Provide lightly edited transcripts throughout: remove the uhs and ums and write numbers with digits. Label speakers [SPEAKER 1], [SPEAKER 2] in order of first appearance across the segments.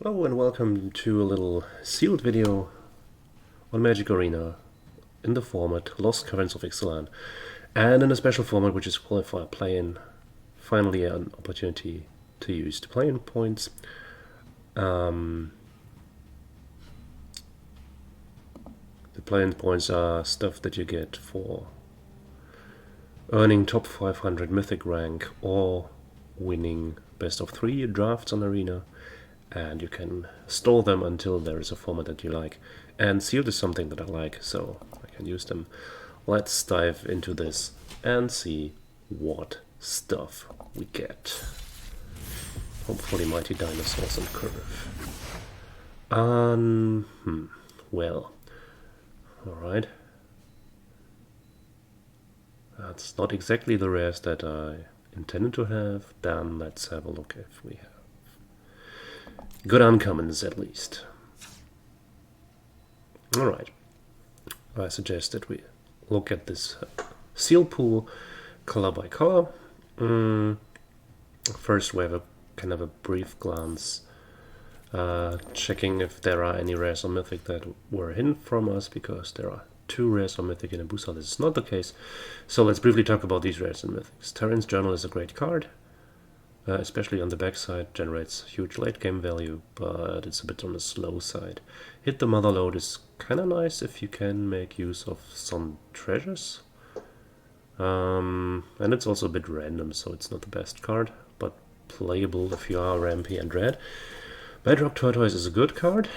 [SPEAKER 1] Hello and welcome to a little sealed video on Magic Arena in the format Lost Caverns of Ixalan, and in a special format which is Qualifier play-in. Finally an opportunity to use the play-in points. The play-in points are stuff that you get for earning top 500 mythic rank or winning best of 3 drafts on Arena. And you can store them until there is a format that you like. And sealed is something that I like, so I can use them. Let's dive into this and see what stuff we get. Hopefully mighty dinosaurs and curve. Well, alright. That's not exactly the rares that I intended to have. Then let's have a look if we have good uncommons, at least. Alright. I suggest that we look at this seal pool color by color. First we have a kind of a brief glance, checking if there are any rares or mythic that were hidden from us, because there are 2 rares or mythic in a booster. This is not the case. So let's briefly talk about these rares and mythics. Terran's Journal is a great card. Especially on the backside, generates huge late game value, but it's a bit on the slow side. Hit the Mother Load is kind of nice if you can make use of some treasures. And it's also a bit random, so it's not the best card, but playable if you are rampy and red. Bedrock Tortoise is a good card.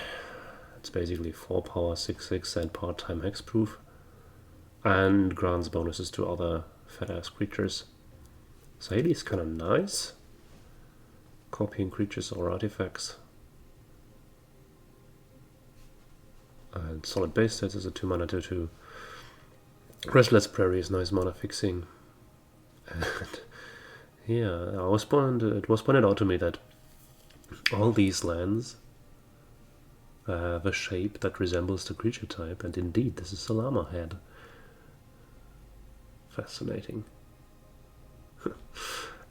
[SPEAKER 1] It's basically 4 power, 6/6 and part-time hexproof, and grants bonuses to other fat-ass creatures. Saeli is kind of nice. Copying creatures or artifacts. And Solid Base Stats is a 2-mana 2/2. Restless Prairie is nice mana fixing. And yeah, it was pointed out to me that all these lands have a shape that resembles the creature type, and indeed this is a llama head. Fascinating.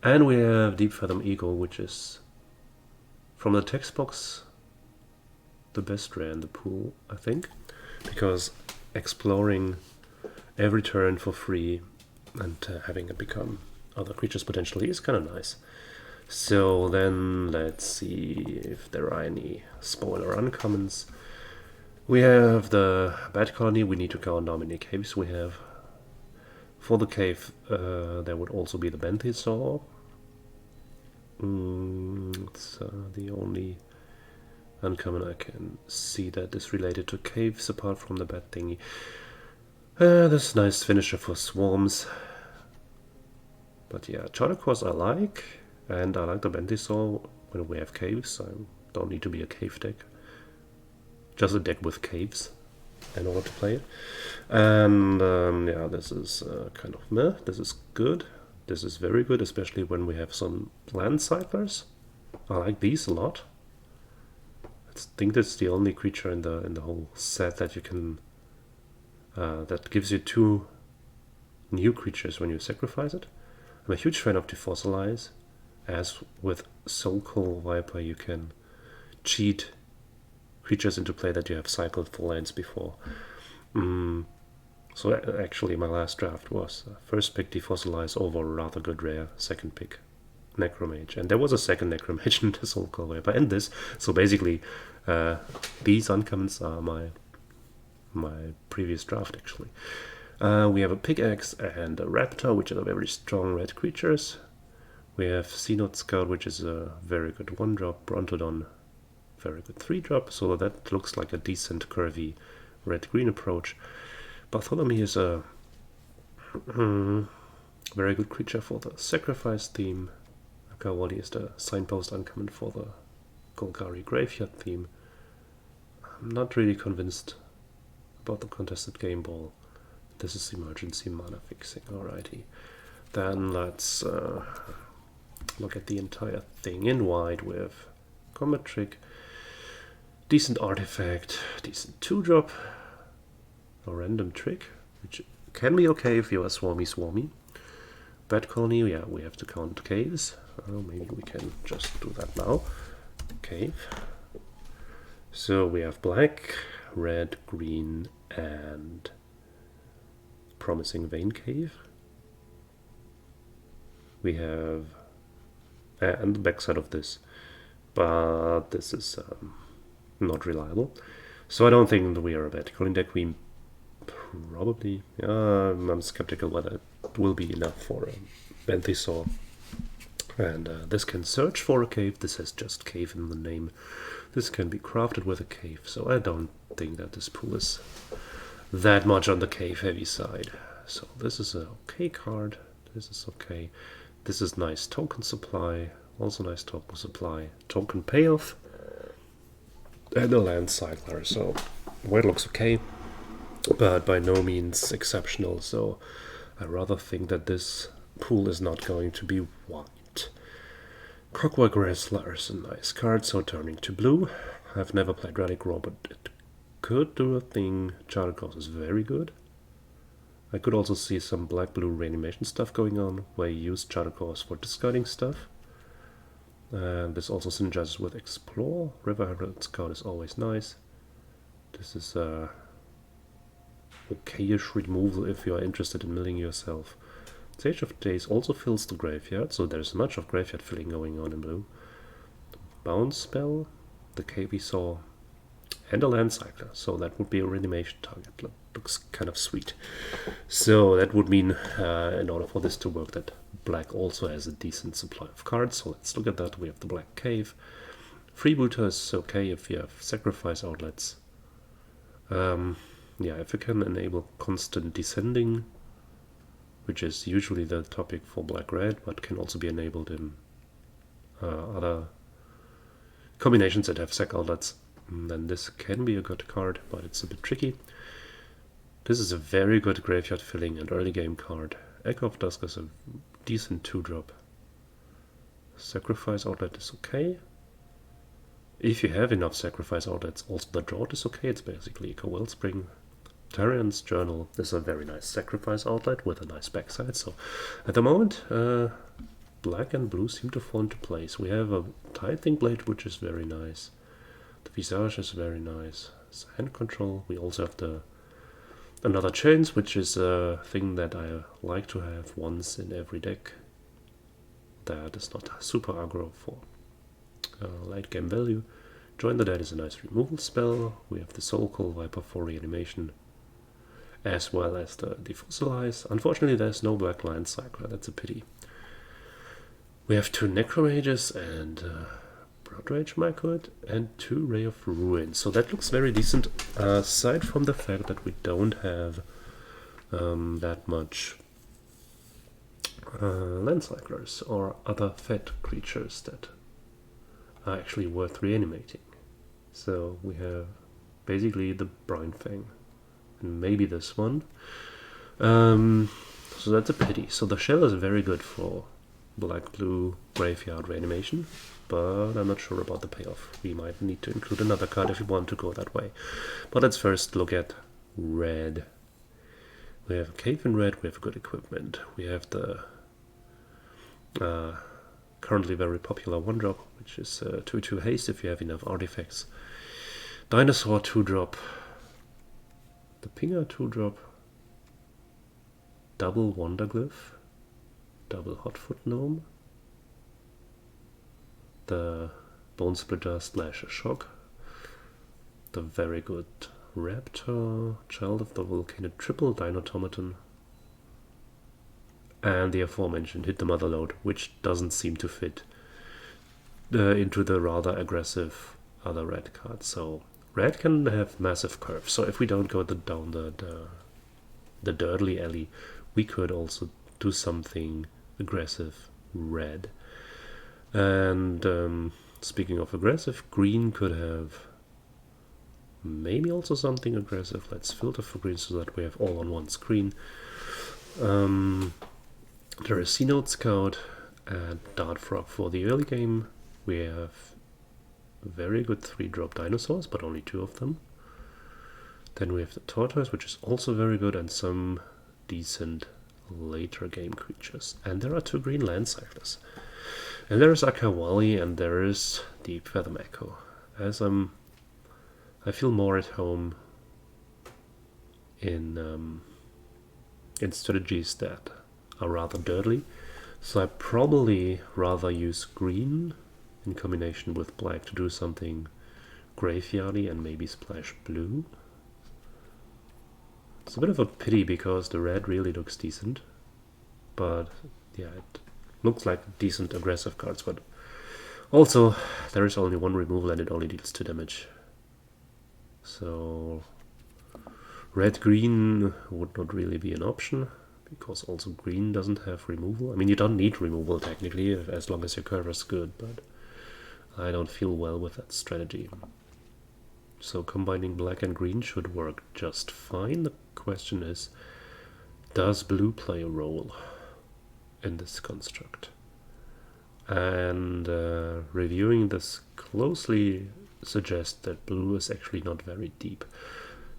[SPEAKER 1] And we have Deep Fathom Eagle, which is, from the text box, the best rare in the pool, I think, because exploring every turn for free and having it become other creatures potentially is kind of nice. So then let's see if there are any spoiler uncommons. We have the Bat Colony. We need to count how many caves we have. For the cave, there would also be the Benthisaur. It's the only uncommon I can see that is related to caves, apart from the bat thingy. This nice finisher for swarms. But yeah, Charter Course I like, and I like the Benthisaur when we have caves. I don't need to be a cave deck. Just a deck with caves in order to play it. And yeah, this is kind of meh. This is good. This is very good, especially when we have some land cyclers. I like these a lot. I think that's the only creature in the whole set that you can that gives you 2 new creatures when you sacrifice it. I'm a huge fan of Defossilize, as with Soulcall Viper you can cheat creatures into play that you have cycled for lands before. So actually my last draft was first pick Defossilize over rather good rare, second pick Necromage. And there was a second Necromage in the Soulcall Viper and this. So basically these uncommons are my previous draft actually. We have a Pickaxe and a Raptor, which are very strong red creatures. We have Xenot Scout, which is a very good 1-drop, Brontodon, very good 3-drop, so that looks like a decent curvy red-green approach. Bartholomew is a very good creature for the sacrifice theme. Akawali is the signpost uncommon for the Golgari graveyard theme. I'm not really convinced about the contested game ball. This is emergency mana fixing, alrighty. Then let's look at the entire thing. In white with Combat Trick, decent artifact, decent 2-drop, a random trick, which can be okay if you are swarmy. Bat Colony, yeah, we have to count caves. Maybe we can just do that now. Cave. So we have black, red, green, and Promising Vein Cave. We have and the backside of this, but this is not reliable. So I don't think that we are a bad calling deck. We probably, I'm skeptical whether it will be enough for a Benthisaur. And this can search for a cave. This has just cave in the name. This can be crafted with a cave, so I don't think that this pool is that much on the cave heavy side. So this is an okay card. This is okay. This is nice token supply. Also nice token supply. Token payoff. And a land cycler. So well, it looks okay, but by no means exceptional. So I rather think that this pool is not going to be white. Clockwork Wrestler is a nice card, so turning to blue. I've never played Radic Raw, but it could do a thing. Charter Course is very good. I could also see some black-blue reanimation stuff going on, where you use Charter Course for discarding stuff. And this also synergizes with Explore. River Herald Scout is always nice. This is okayish removal if you are interested in milling yourself. Sage of Days also fills the graveyard, so there's much of graveyard filling going on in blue. Bounce Spell, the KB Saw, and a Land Cycler, so that would be a reanimation target. Looks kind of sweet. So that would mean, in order for this to work, that black also has a decent supply of cards, so let's look at that. We have the Black Cave. Freebooter is okay if you have sacrifice outlets. Yeah, if you can enable constant descending, which is usually the topic for black-red, but can also be enabled in other combinations that have sac outlets, then this can be a good card, but it's a bit tricky. This is a very good graveyard filling and early game card. Echo of Dusk is a decent 2-drop. Sacrifice outlet is okay. If you have enough sacrifice outlets, also the drought is okay. It's basically Echo Wellspring. Tyrant's Journal is a very nice sacrifice outlet with a nice backside. So at the moment, black and blue seem to fall into place. We have a Tithing Blade, which is very nice. The Visage is very nice. It's hand control. We also have another Chains, which is a thing that I like to have once in every deck. That is not super aggro for late game value. Join the Dead is a nice removal spell. We have the Soul Call Viper for reanimation, as well as the Defossilize. Unfortunately, there's no Black Land Cycler. That's a pity. We have 2 Necromages and Blood Rage Mycot and 2 Ray of Ruin. So that looks very decent, aside from the fact that we don't have that much Land Cyclers or other fed creatures that are actually worth reanimating. So we have basically the Brine Fang and maybe this one. So that's a pity. So the shell is very good for black-blue graveyard reanimation, but I'm not sure about the payoff. We might need to include another card if we want to go that way. But let's first look at red. We have a cave in red, we have good equipment. We have the currently very popular 1-drop, which is 2/2 haste if you have enough artifacts. Dinosaur 2-drop. The Pinger 2-drop. Double Wonderglyph. Double Hotfoot Gnome. The Bone Splitter / Shock. The very good Raptor. Child of the Volcano Triple Dinotomaton. And the aforementioned Hit the Motherlode, which doesn't seem to fit into the rather aggressive other red cards. So red can have massive curves. So if we don't go down the dirtly alley, we could also do something aggressive red. And speaking of aggressive, green could have maybe also something aggressive. Let's filter for green so that we have all on one screen. There is Sea Note Scout and Dart Frog for the early game. We have very good 3-drop dinosaurs, but only 2 of them. Then we have the Tortoise, which is also very good, and some decent later game creatures. And there are 2 green land cyclers. And there is Akawali, and there is Deep Fathom Echo. As I'm I feel more at home in strategies that are rather dirty. So I probably rather use green in combination with black to do something graveyardy and maybe splash blue. It's a bit of a pity because the red really looks decent, but yeah, it looks like decent aggressive cards, but also there is only one removal and it only deals 2 damage. So red-green would not really be an option, because also green doesn't have removal. I mean, you don't need removal technically, as long as your curve is good, but I don't feel well with that strategy. So combining black and green should work just fine. The question is, does blue play a role in this construct? And reviewing this closely suggests that blue is actually not very deep.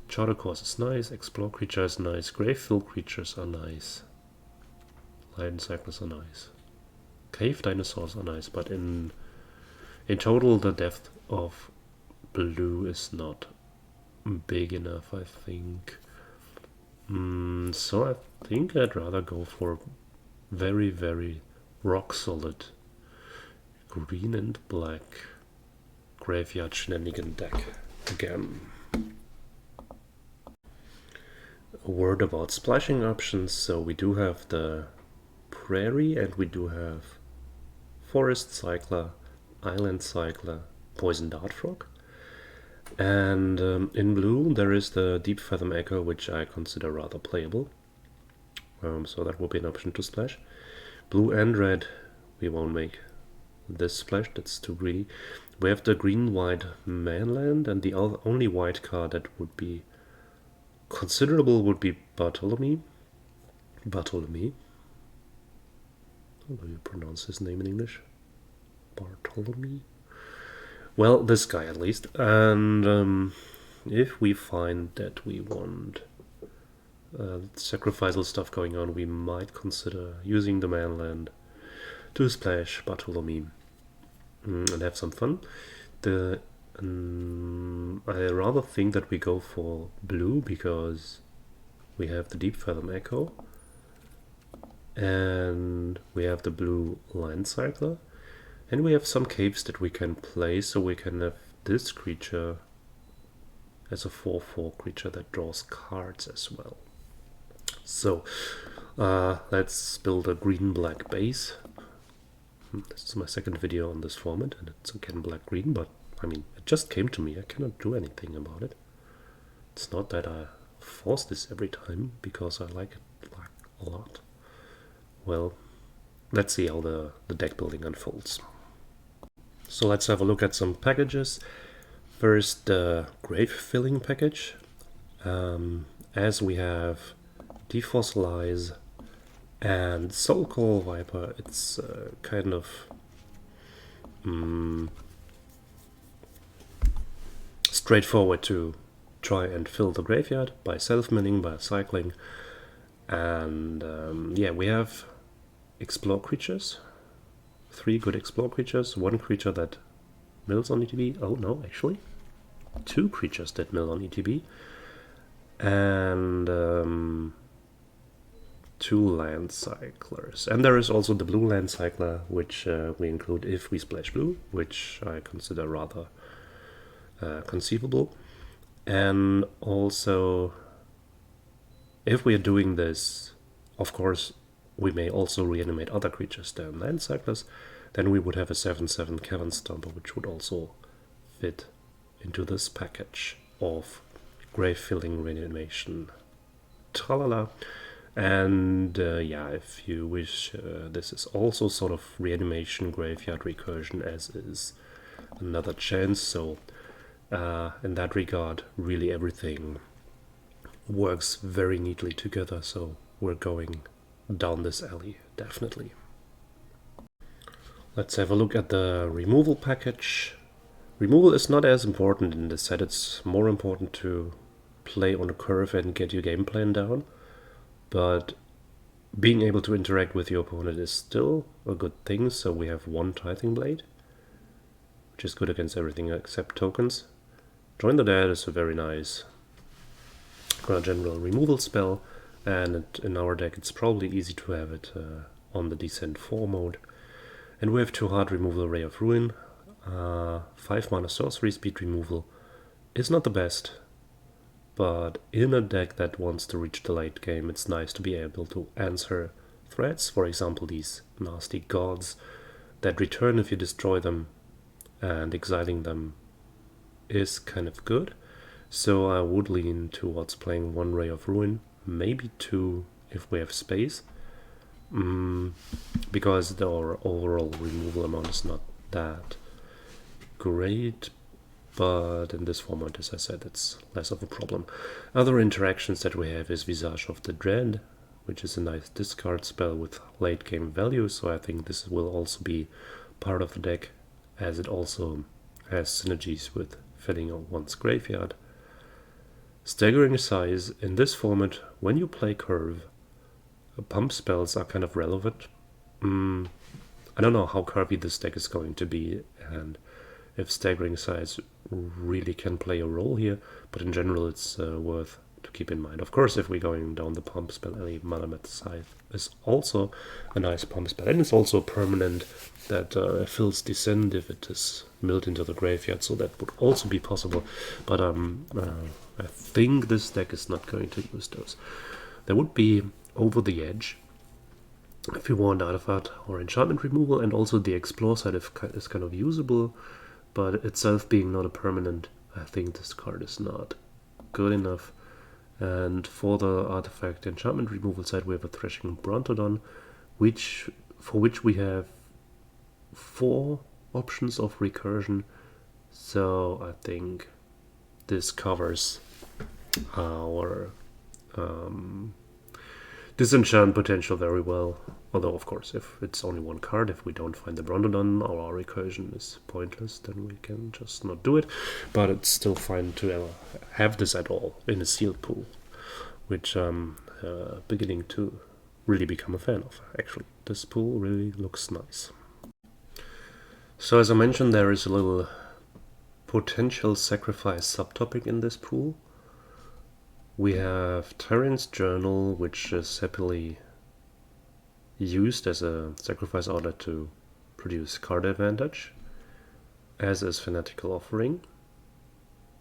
[SPEAKER 1] Charter Course is nice, Explore Creature is nice, Grave-Filled Creatures are nice, Lion Cyclers are nice, Cave Dinosaurs are nice, but in total the depth of blue is not big enough, I think. So I think I'd rather go for very, very rock solid green and black graveyard shenanigan deck again. A word about splashing options. So we do have the Prairie and we do have Forest Cycler, Island Cycler, Poison Dart Frog. And in blue there is the Deep Fathom Echo, which I consider rather playable. So that will be an option to splash. Blue and red, we won't make this splash, that's too greedy. We have the green-white Manland, and the only white card that would be considerable would be Bartholomew. How do you pronounce his name in English? Bartholomew? Well, this guy at least. And if we find that we want sacrificial stuff going on, we might consider using the Manland to splash Bartholomew and have some fun. I rather think that we go for blue because we have the Deep Fathom Echo and we have the blue Line Cycler and we have some caves that we can play, so we can have this creature as a 4/4 creature that draws cards as well. So let's build a green-black base. This is my second video on this format and it's again black-green, but I mean, it just came to me. I cannot do anything about it. It's not that I force this every time because I like it black a lot. Well, let's see how the deck building unfolds. So let's have a look at some packages. First, the Grave Filling package. As we have Defossilize and Soulcall Viper, it's kind of straightforward to try and fill the graveyard by self-milling, by cycling. And yeah, we have Explore Creatures. 3 good Explore Creatures, 1 creature that mills on ETB. Oh no, actually 2 creatures that mill on ETB. And 2 Land Cyclers. And there is also the blue Land Cycler, which we include if we splash blue, which I consider rather conceivable. And also, if we are doing this, of course, we may also reanimate other creatures than Land Cyclers. Then we would have a 7/7 Caverns, which would also fit into this package of Grave Filling reanimation. Tralala. And yeah, if you wish, this is also sort of reanimation graveyard recursion, as is Another Chance. So in that regard, really everything works very neatly together. So we're going down this alley, definitely. Let's have a look at the removal package. Removal is not as important in this set. It's more important to play on a curve and get your game plan down. But being able to interact with your opponent is still a good thing. So we have 1 Tithing Blade, which is good against everything except tokens. Join the Dead is a very nice general removal spell, and in our deck it's probably easy to have it on the Descent 4 mode. And we have 2 hard removal, Ray of Ruin. 5 mana sorcery speed removal is not the best, but in a deck that wants to reach the late game, it's nice to be able to answer threats. For example, these nasty gods that return if you destroy them, and exiling them is kind of good. So I would lean towards playing 1 Ray of Ruin, maybe 2 if we have space, because our overall removal amount is not that great, but in this format, as I said, it's less of a problem. Other interactions that we have is Visage of the Dread, which is a nice discard spell with late game value, so I think this will also be part of the deck, as it also has synergies with filling out one's graveyard. Staggering Size. In this format, when you play Curve, pump spells are kind of relevant. I don't know how curvy this deck is going to be, and if Staggering Size really can play a role here, but in general it's worth to keep in mind. Of course, if we're going down the pump spell alley, Malamet Scythe is also a nice pump spell, and it's also permanent that fills Descent if it is milled into the graveyard, so that would also be possible, but I think this deck is not going to use those. There would be Over the Edge if you want artifact or enchantment removal, and also the Explore side is kind of usable, but itself being not a permanent, I think this card is not good enough. And for the artifact enchantment removal side, we have a Threshing Brontodon, for which we have 4 options of recursion, so I think this covers our disenchant potential very well. Although, of course, if it's only 1 card, if we don't find the Brontodon or our recursion is pointless, then we can just not do it. But it's still fine to have this at all in a sealed pool, which I'm beginning to really become a fan of, actually. This pool really looks nice. So as I mentioned, there is a little potential sacrifice subtopic in this pool. We have Tyrant's Journal, which is happily used as a sacrifice outlet to produce card advantage, as is Fanatical Offering.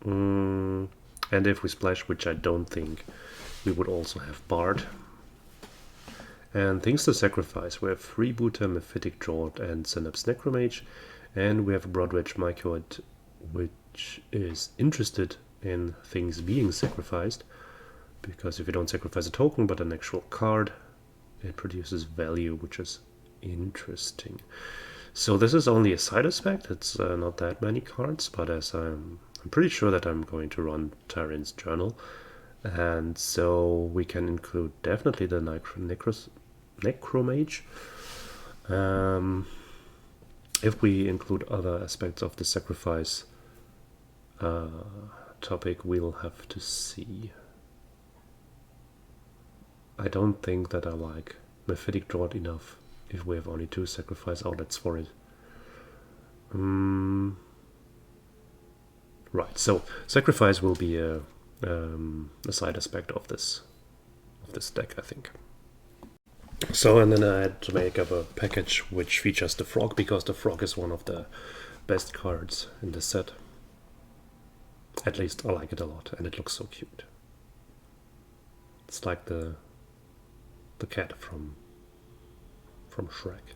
[SPEAKER 1] And if we splash, which I don't think, we would also have Bard. And things to sacrifice, we have Freebooter, Mephitic Draught, and Synapse Necromage, and we have Broadwedge Mycord, which is interested in things being sacrificed, because if you don't sacrifice a token but an actual card, it produces value, which is interesting. So this is only a side aspect, it's not that many cards, but as I'm pretty sure that I'm going to run Tyrant's Journal, and so we can include definitely the Necromage. If we include other aspects of the sacrifice topic, we'll have to see. I don't think that I like Mephitic Draught enough if we have only 2 sacrifice outlets for it. Right, so sacrifice will be a side aspect of this deck, I think. So, and then I had to make up a package which features the frog, because the frog is one of the best cards in the set. At least I like it a lot, and it looks so cute. It's like the cat from Shrek.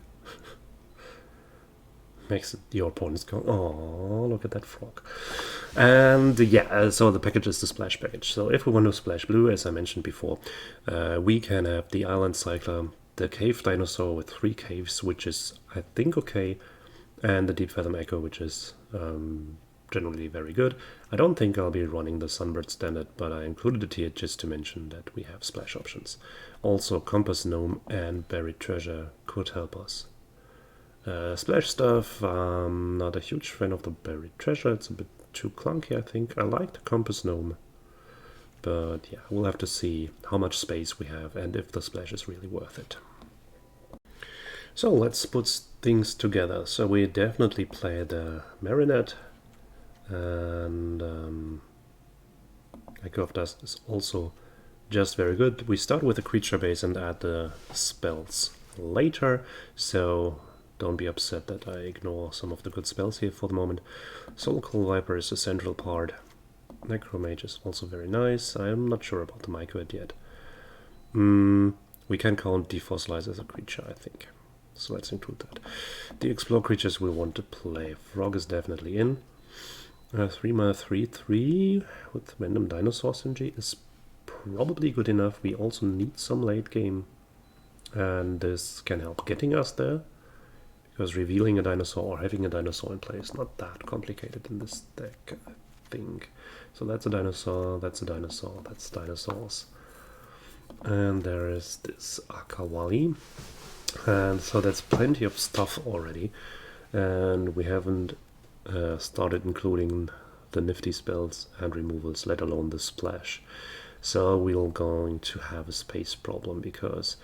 [SPEAKER 1] Makes your opponents go, oh, look at that frog. And yeah, so the package is the splash package. So if we want to splash blue, as I mentioned before, we can have the Island Cycler, the Cave Dinosaur with 3 caves, which is, I think, okay, and the Deep Fathom Echo, which is generally very good. I don't think I'll be running the Sunbird Standard, but I included it here just to mention that we have splash options. Also, Compass Gnome and Buried Treasure could help us. Splash stuff, I'm not a huge fan of the Buried Treasure, it's a bit too clunky, I think. I like the Compass Gnome, but yeah, we'll have to see how much space we have and if the splash is really worth it. So let's put things together. So we definitely play the Marinette, And Echo of Dusk is also just very good. We start with the creature base and add the spells later, so don't be upset that I ignore some of the good spells here for the moment. Soulcall Viper is a central part. Necromage is also very nice. I'm not sure about the Mycoid yet. We can count Defossilize as a creature, I think. So let's include that. The Explore creatures we want to play. Frog is definitely in. 3 mana 3/3 with Random Dinosaur Synergy is probably good enough. We also need some late game, and this can help getting us there, because revealing a dinosaur or having a dinosaur in play is not that complicated in this deck, I think. So that's a dinosaur, that's a dinosaur, that's dinosaurs. And there is this Akawali. And so that's plenty of stuff already. And we haven't started including the nifty spells and removals, let alone the splash. So we're going to have a space problem, because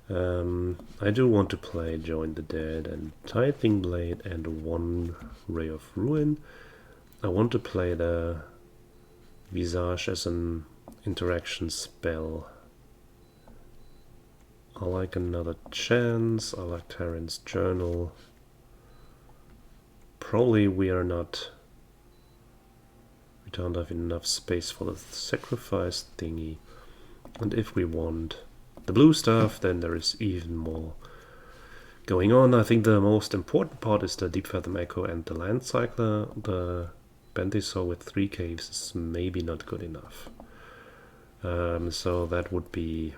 [SPEAKER 1] I do want to play Join the Dead and Tithing Blade and one Ray of Ruin. I want to play the Visage as an interaction spell. I like Another Chance, I like Terran's Journal. Probably we don't have enough space for the sacrifice thingy. And if we want the blue stuff, then there is even more going on. I think the most important part is the Deep Fathom Echo and the Land Cycler. The Benthisaur with 3 caves is maybe not good enough. So that would be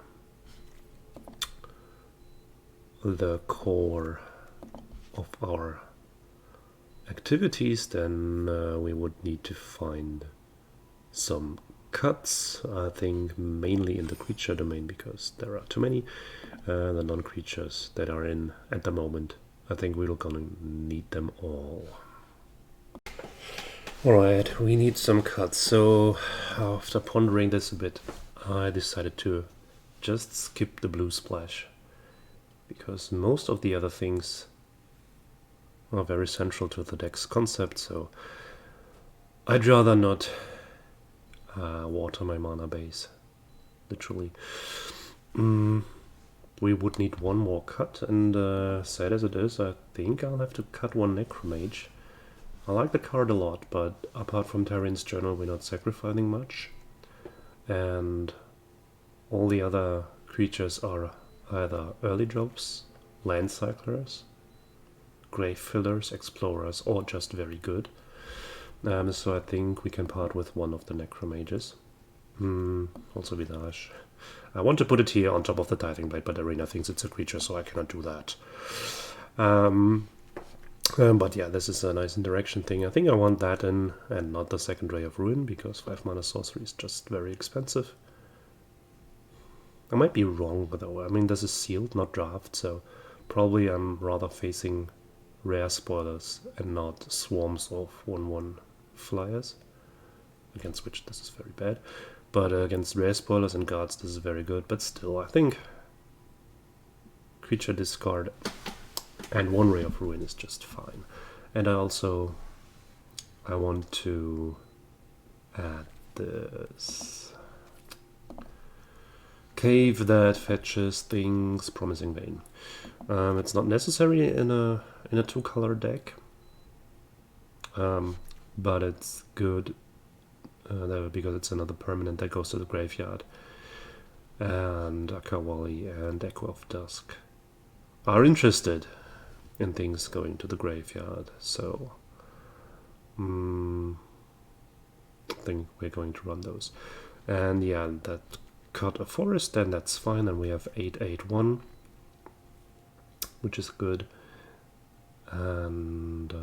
[SPEAKER 1] the core of our activities. Then we would need to find some cuts, I think mainly in the creature domain, because there are too many. The non-creatures that are in at the moment, I think we're gonna need them all. Alright, we need some cuts. So after pondering this a bit, I decided to just skip the blue splash, because most of the other things are very central to the deck's concept, so I'd rather not water my mana base, literally. We would need one more cut, and sad as it is, I think I'll have to cut one Necromage. I like the card a lot, but apart from Terran's Journal, we're not sacrificing much, and all the other creatures are either early drops, land cyclers, grave fillers, explorers, or just very good. So I think we can part with one of the Necromages. Also Visage. I want to put it here on top of the Tithing Blade, but Arena thinks it's a creature, so I cannot do that. But yeah, this is a nice interaction thing. I think I want that in, and not the second Ray of Ruin, because 5 mana sorcery is just very expensive. I might be wrong, though. I mean, this is sealed, not draft, so probably I'm rather facing rare spoilers and not swarms of 1/1 flyers, against which this is very bad. But against rare spoilers and guards, this is very good. But still, I think creature discard and 1 Ray of Ruin is just fine. And I want to add this cave that fetches things, Promising Vein. It's not necessary in a 2-color deck, but it's good because it's another permanent that goes to the graveyard. And Akawali and Echo of Dusk are interested in things going to the graveyard, so I think we're going to run those. And yeah, that cut a forest, then that's fine, and we have 8/8/1, which is good. And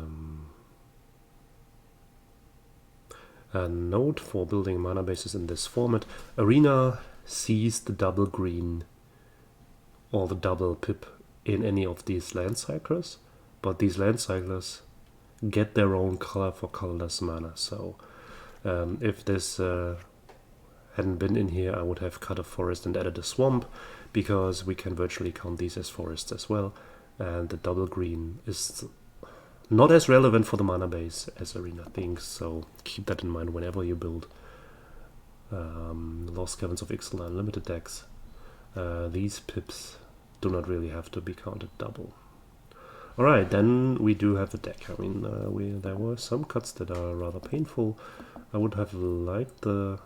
[SPEAKER 1] a note for building mana bases in this format: Arena sees the double green or the double pip in any of these land cyclers, but these land cyclers get their own color for colorless mana. So if this hadn't been in here, I would have cut a forest and added a swamp, because we can virtually count these as forests as well, and the double green is Not as relevant for the mana base as Arena thinks, so keep that in mind whenever you build Lost Caverns of Ixalan limited decks. These pips do not really have to be counted double. Alright, then we do have the deck. I mean, there were some cuts that are rather painful. I would have liked the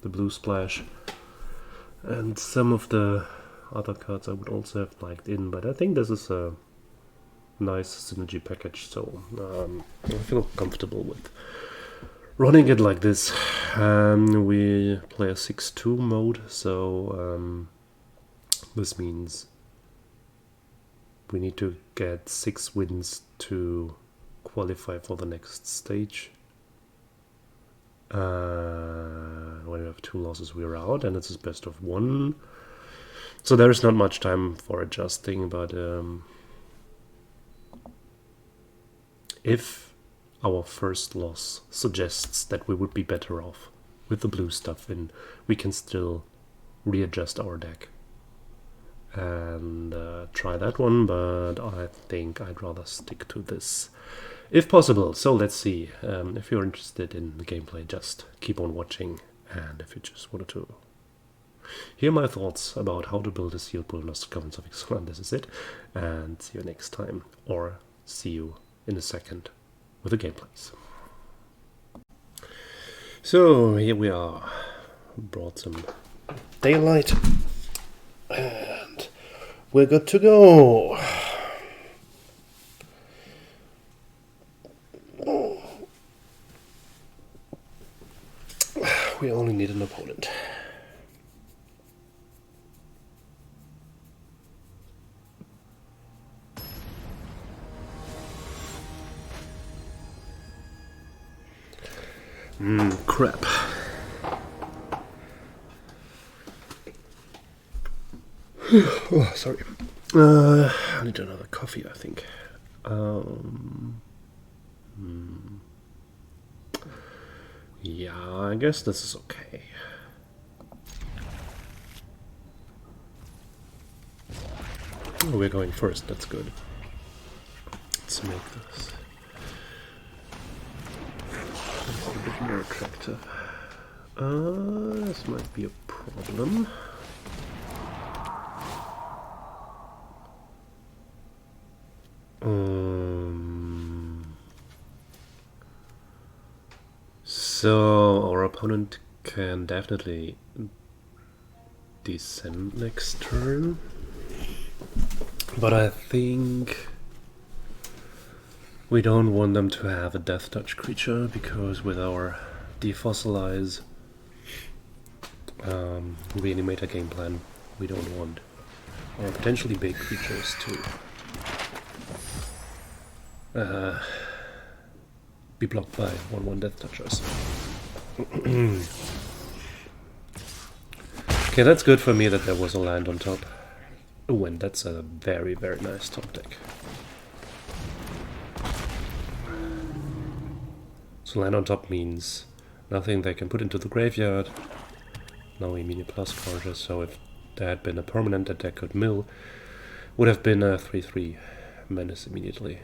[SPEAKER 1] blue splash, and some of the other cards I would also have liked in, but I think this is a nice synergy package, so I feel comfortable with running it like this. We play a 6-2 mode, so this means we need to get 6 wins to qualify for the next stage. When we have 2 losses, we're out, and it's a best of 1. So there is not much time for adjusting, but if our first loss suggests that we would be better off with the blue stuff in, we can still readjust our deck and try that one, but I think I'd rather stick to this if possible. So let's see. If you're interested in the gameplay, just keep on watching, and if you just wanted to hear my thoughts about how to build a sealed pool Lost Caverns of Ixalan, this is it, and see you next time, or see you in a second with the gameplays. So here we are, brought some daylight, and we're good to go. We only need an opponent. Crap. Oh, sorry. I need another coffee, I think. Yeah, I guess this is okay. Oh, we're going first, that's good. Let's make this a bit more attractive. This might be a problem. So our opponent can definitely descend next turn, but I think we don't want them to have a Death Touch creature, because with our Defossilize Reanimator game plan, we don't want our potentially big creatures to be blocked by 1/1 Death Touchers. Okay, that's good for me that there was a land on top. Oh, and that's a very, very nice top deck. So land on top means nothing they can put into the graveyard. Now immediate plus charges, so if there had been a permanent that they could mill, would have been a 3/3 menace immediately.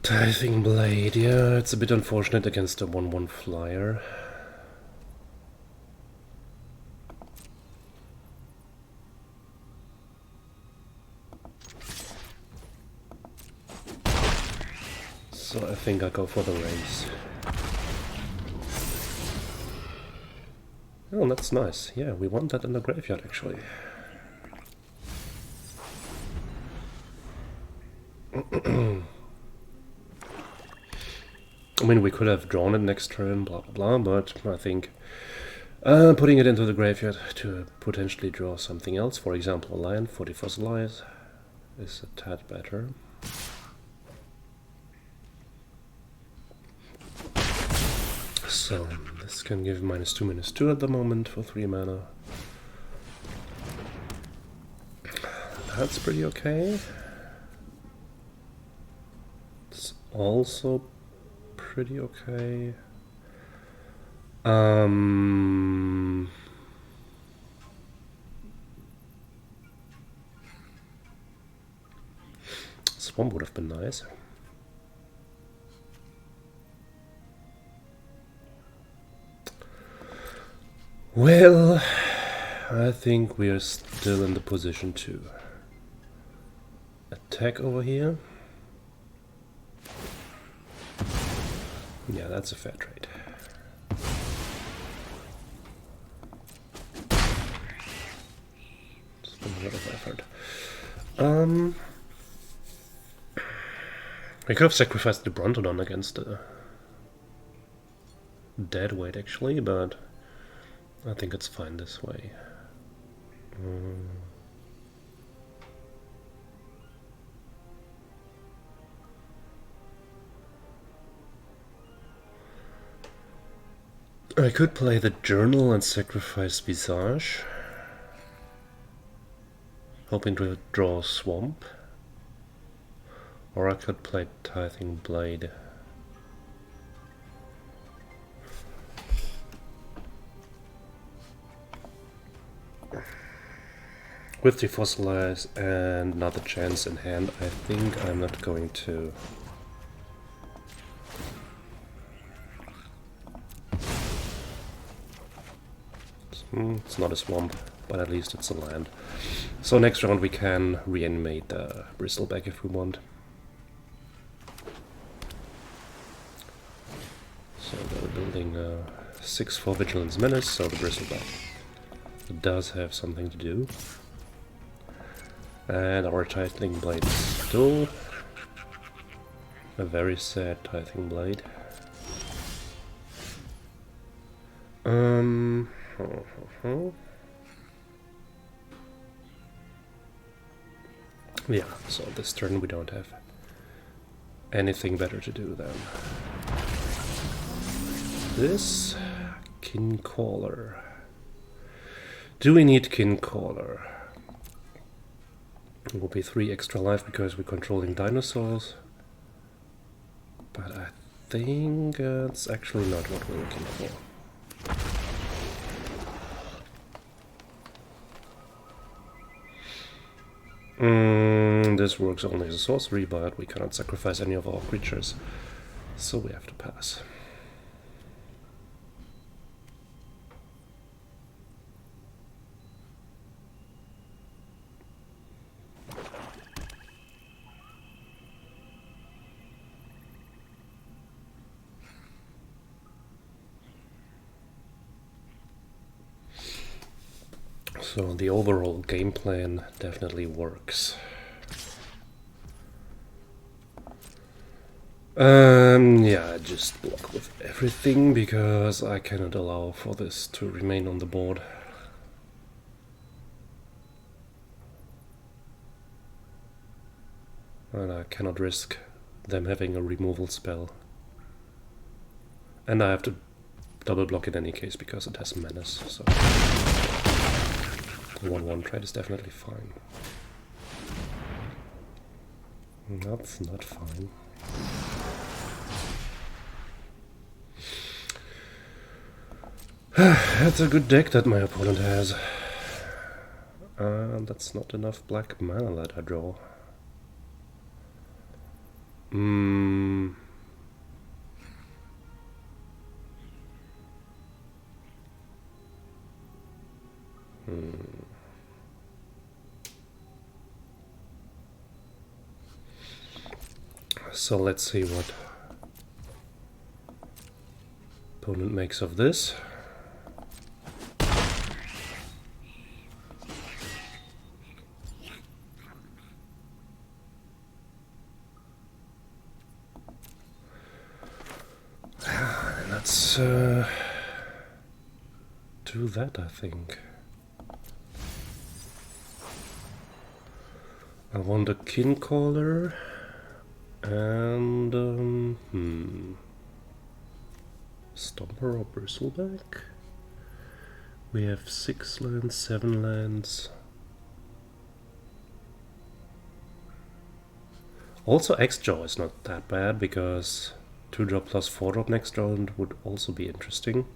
[SPEAKER 1] Tithing Blade, yeah, it's a bit unfortunate against a 1/1 flyer. So I think I'll go for the raise. Oh, that's nice. Yeah, we want that in the graveyard actually. I mean, we could have drawn it next turn, blah blah blah, but I think putting it into the graveyard to potentially draw something else, for example a land for Defossilize, is a tad better. So this can give -2/-2 at the moment for 3 mana. That's pretty okay. It's also pretty okay. Swamp would have been nice. Well, I think we are still in the position to attack over here. Yeah, that's a fair trade. It's been a lot of effort. We could have sacrificed the Brontodon against the dead weight actually, but I think it's fine this way. I could play the Journal and sacrifice Visage, hoping to draw Swamp. Or I could play Tithing Blade. With the Fossilize and another chance in hand, I think I'm not going to... It's not a swamp, but at least it's a land. So next round we can reanimate the Bristleback if we want. So we're building 6-4 Vigilance Menace, so the Bristleback does have something to do. And our Tithing Blade is still a very sad Tithing Blade. Yeah, so this turn we don't have anything better to do than this. Kincaller. Do we need Kincaller? It will be 3 extra life because we're controlling dinosaurs. But I think it's actually not what we're looking for. This works only as a sorcery, but we cannot sacrifice any of our creatures, so we have to pass. So the overall game plan definitely works. Yeah, I just block with everything because I cannot allow for this to remain on the board. And I cannot risk them having a removal spell. And I have to double block in any case because it has menace, so... The 1-1 trade is definitely fine. That's not fine. That's a good deck that my opponent has. That's not enough black mana that I draw. So let's see what opponent makes of this. Let's do that, I think. I want a Kincaller and Stomper or Bristleback. We have 6 lands, 7 lands. Also, X-Jaw is not that bad, because 2-drop plus 4-drop next round would also be interesting.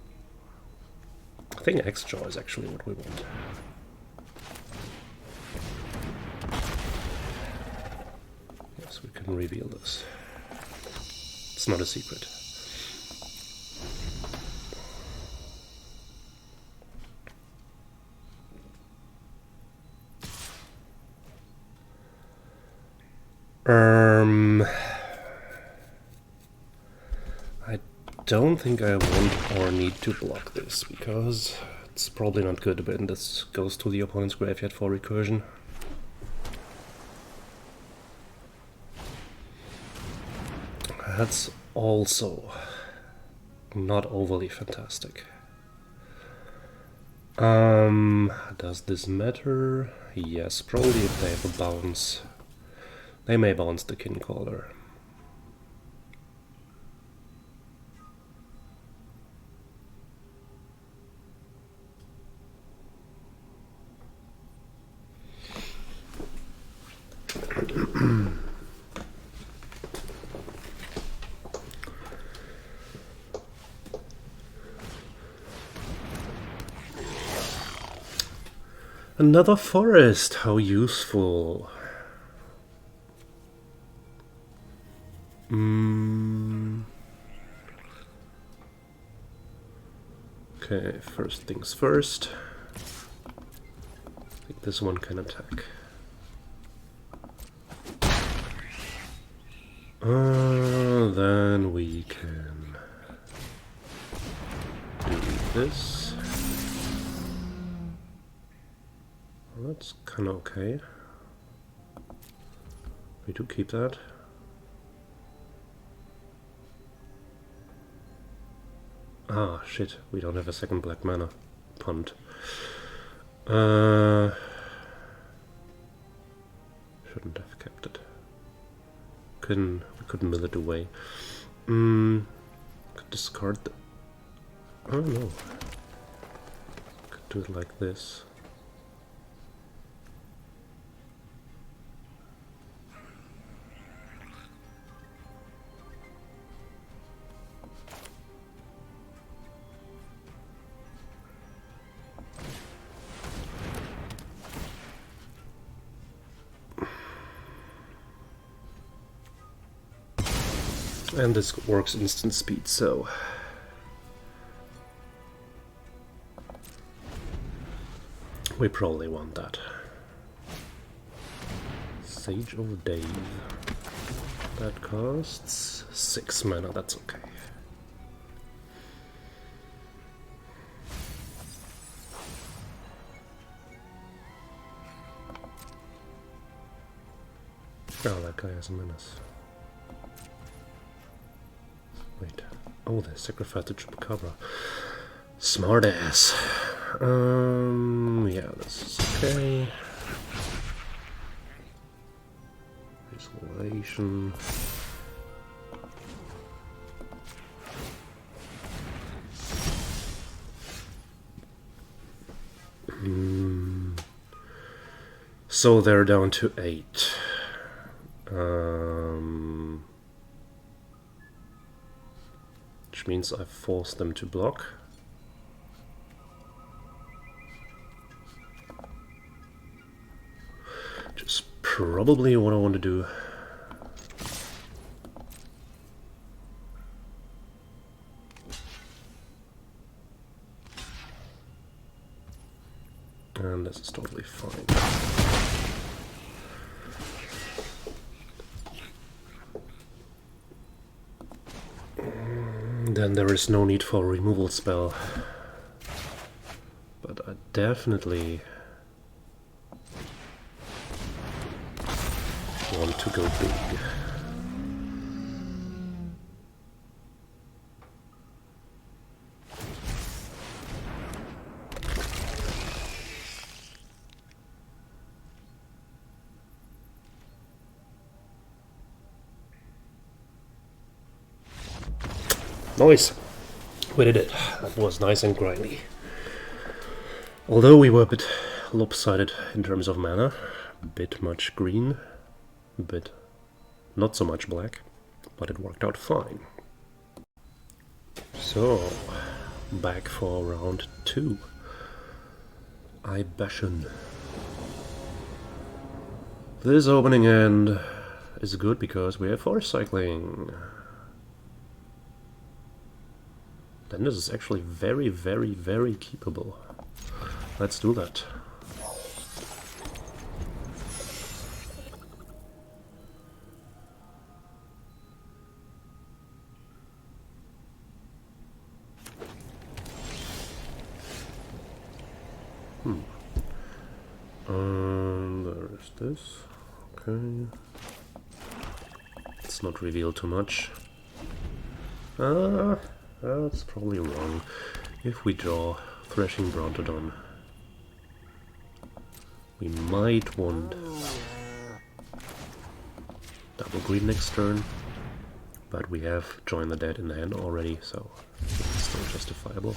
[SPEAKER 1] I think X-Jaw is actually what we want. Yes, we can reveal this. It's not a secret. I don't think I want or need to block this, because it's probably not good when this goes to the opponent's graveyard for recursion. That's also not overly fantastic. Does this matter? Yes, probably if they have a bounce. They may bounce the Kincaller. Another forest, how useful. Okay, first things first. I think this one can attack. Then we can do this. Well, that's kind of okay. We do keep that. Ah, shit, we don't have a second black mana. Punt. Shouldn't have kept it. We couldn't mill it away. Could discard the... Oh no. Could do it like this. And this works instant speed, so we probably want that. Sage of Dave. That costs 6 mana, that's okay. Oh, that guy has a menace. Wait. Oh, they sacrificed the Chupacabra. Smart ass. Yeah, this is okay. Isolation. So they're down to 8. Which means I force them to block. Which is probably what I want to do. And this is totally fine. Then there is no need for a removal spell. But I definitely want to go big. Nice! We did it. That was nice and grindy. Although we were a bit lopsided in terms of mana, a bit much green, a bit not so much black, but it worked out fine. So, back for round 2. I bashen. This opening hand is good because we have force cycling. Then this is actually very, very, very keepable. Let's do that. There is this. Okay. Let's not reveal too much. That's probably wrong. If we draw Threshing Brontodon, we might want double green next turn, but we have Join the Dead in the hand already, so it's still justifiable.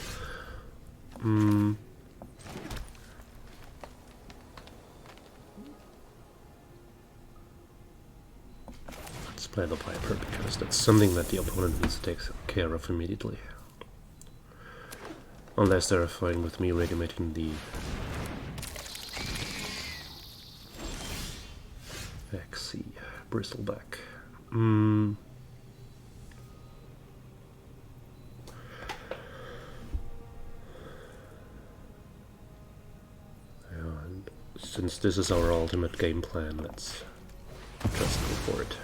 [SPEAKER 1] Let's play the Piper, because that's something that the opponent needs to take care of immediately. Unless they're fine with me regulating the XC Bristleback. And since this is our ultimate game plan, let's just go for it.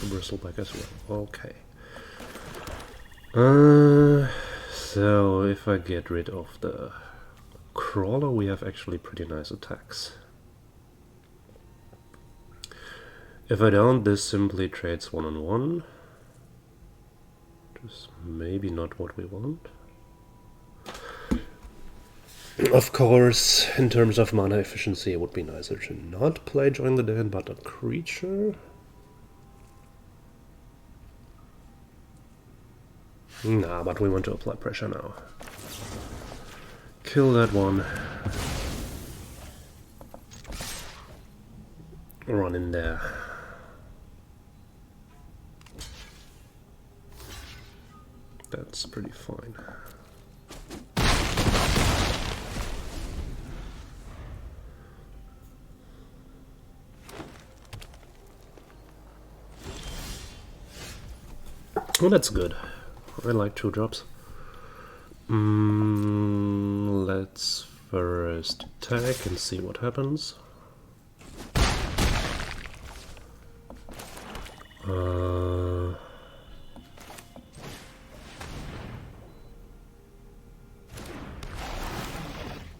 [SPEAKER 1] Bristleback as well. Okay. So if I get rid of the crawler, we have actually pretty nice attacks. If I don't, this simply trades 1-on-1. Just maybe not what we want. Of course, in terms of mana efficiency, it would be nicer to not play Join the Dead, but a creature. Nah, but we want to apply pressure now. Kill that one. Run in there. That's pretty fine. Well, that's good. I like 2 drops. Let's first attack and see what happens.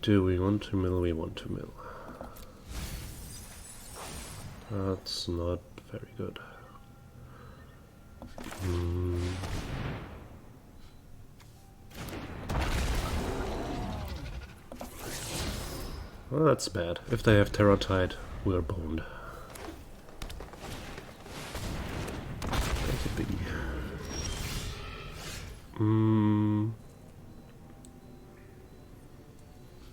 [SPEAKER 1] Do we want to mill? We want to mill. That's not very good. Well, that's bad. If they have Terror Tide, we're boned. Take it biggie.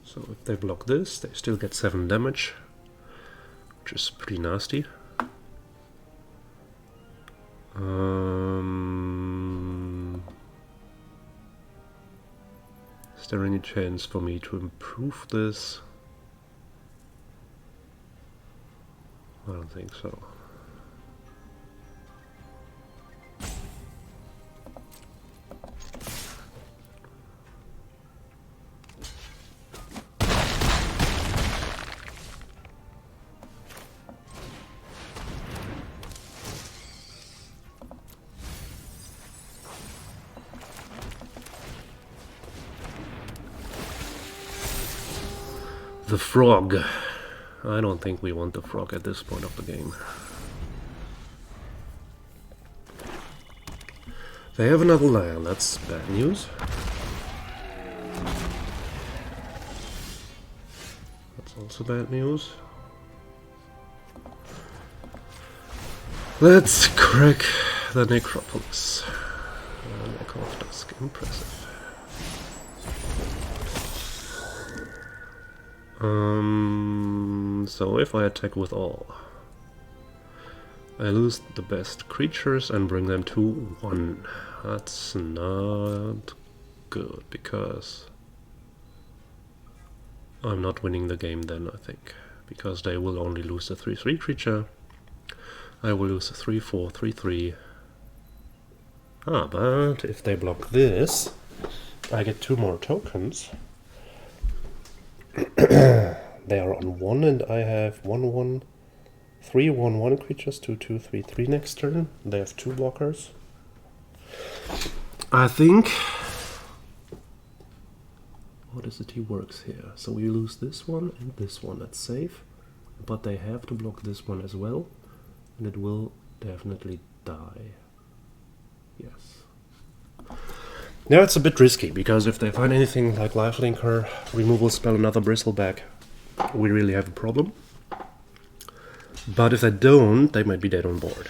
[SPEAKER 1] So if they block this, they still get 7 damage, which is pretty nasty. Is there any chance for me to improve this? I don't think so. The frog. I don't think we want the frog at this point of the game. They have another land, that's bad news. That's also bad news. Let's crack the Necropolis. Neck of Dusk, impressive. So if I attack with all, I lose the best creatures and bring them to 1. That's not good, because I'm not winning the game then, I think. Because they will only lose the 3/3 creature. I will lose a 3/4, 3/3. But if they block this, I get 2 more tokens. They are on 1 and I have 1/1, 3/1/1 creatures, 2/2, 3/3 next turn. They have 2 blockers. I think Audacity works here. So we lose this one and this one. That's safe. But they have to block this one as well. And it will definitely die. Yes. Now it's a bit risky, because if they find anything like Lifelinker, removal spell, another Bristleback, we really have a problem. But if they don't, they might be dead on board.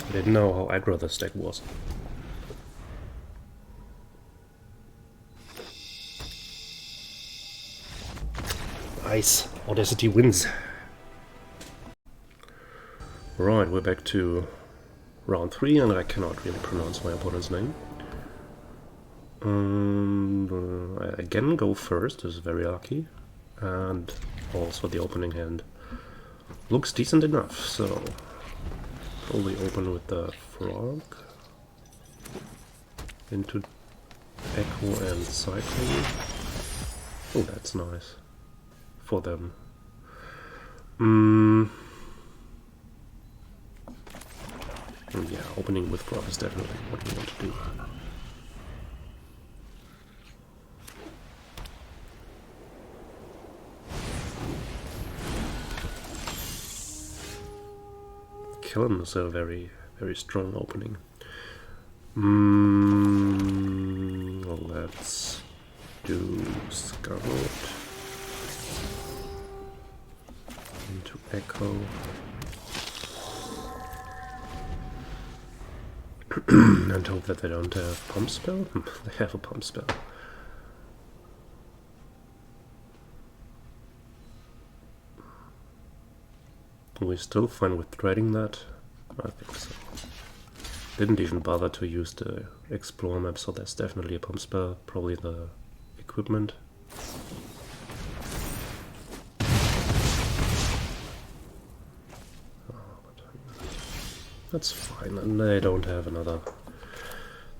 [SPEAKER 1] I didn't know how aggro this deck was. Nice. Audacity wins. Right, we're back to round 3, and I cannot really pronounce my opponent's name. I again go first, this is very lucky. And also the opening hand looks decent enough, so probably open with the Frog into Echo and Cycling. Oh, that's nice for them. Yeah, opening with Frog is definitely what we want to do. Ixalan is a very, very strong opening. Let's do Scarlet into Echo. And hope that they don't have Pump Spell. They have a Pump Spell. Are we still fine with threading that? I think so. Didn't even bother to use the Explore map, so that's definitely a Pump Spell. Probably the equipment. That's fine, and they don't have another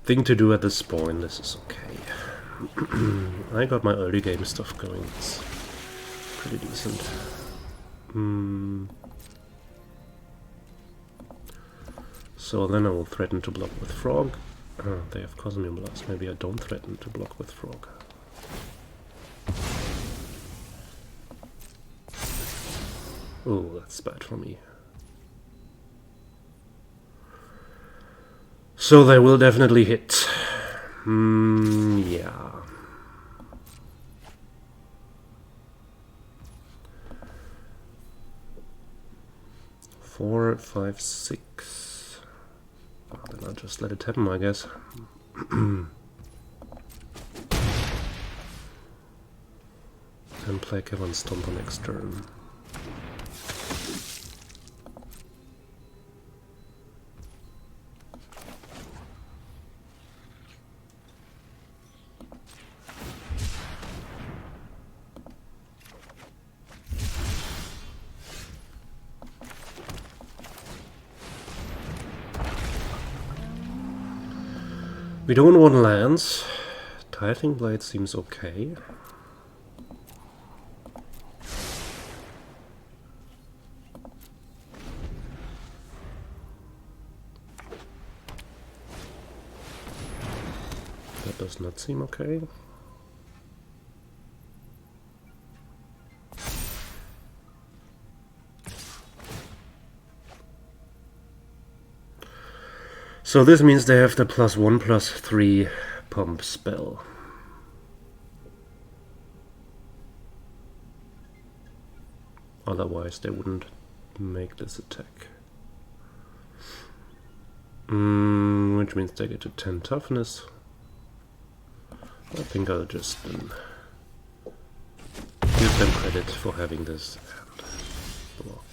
[SPEAKER 1] thing to do at this point. This is okay. I got my early game stuff going. It's pretty decent. So then I will threaten to block with Frog. They have Cosmium Blast. Maybe I don't threaten to block with Frog. Oh, that's bad for me. So they will definitely hit. Yeah. Four, 5, 6. Oh, then I'll just let it happen, I guess. And play Caverns Stomp on next turn. We don't want lands. Tithing Blade seems okay. That does not seem okay. So this means they have the +1/+3 pump spell. Otherwise they wouldn't make this attack. Which means they get to 10 toughness. I think I'll just give them credit for having this and block.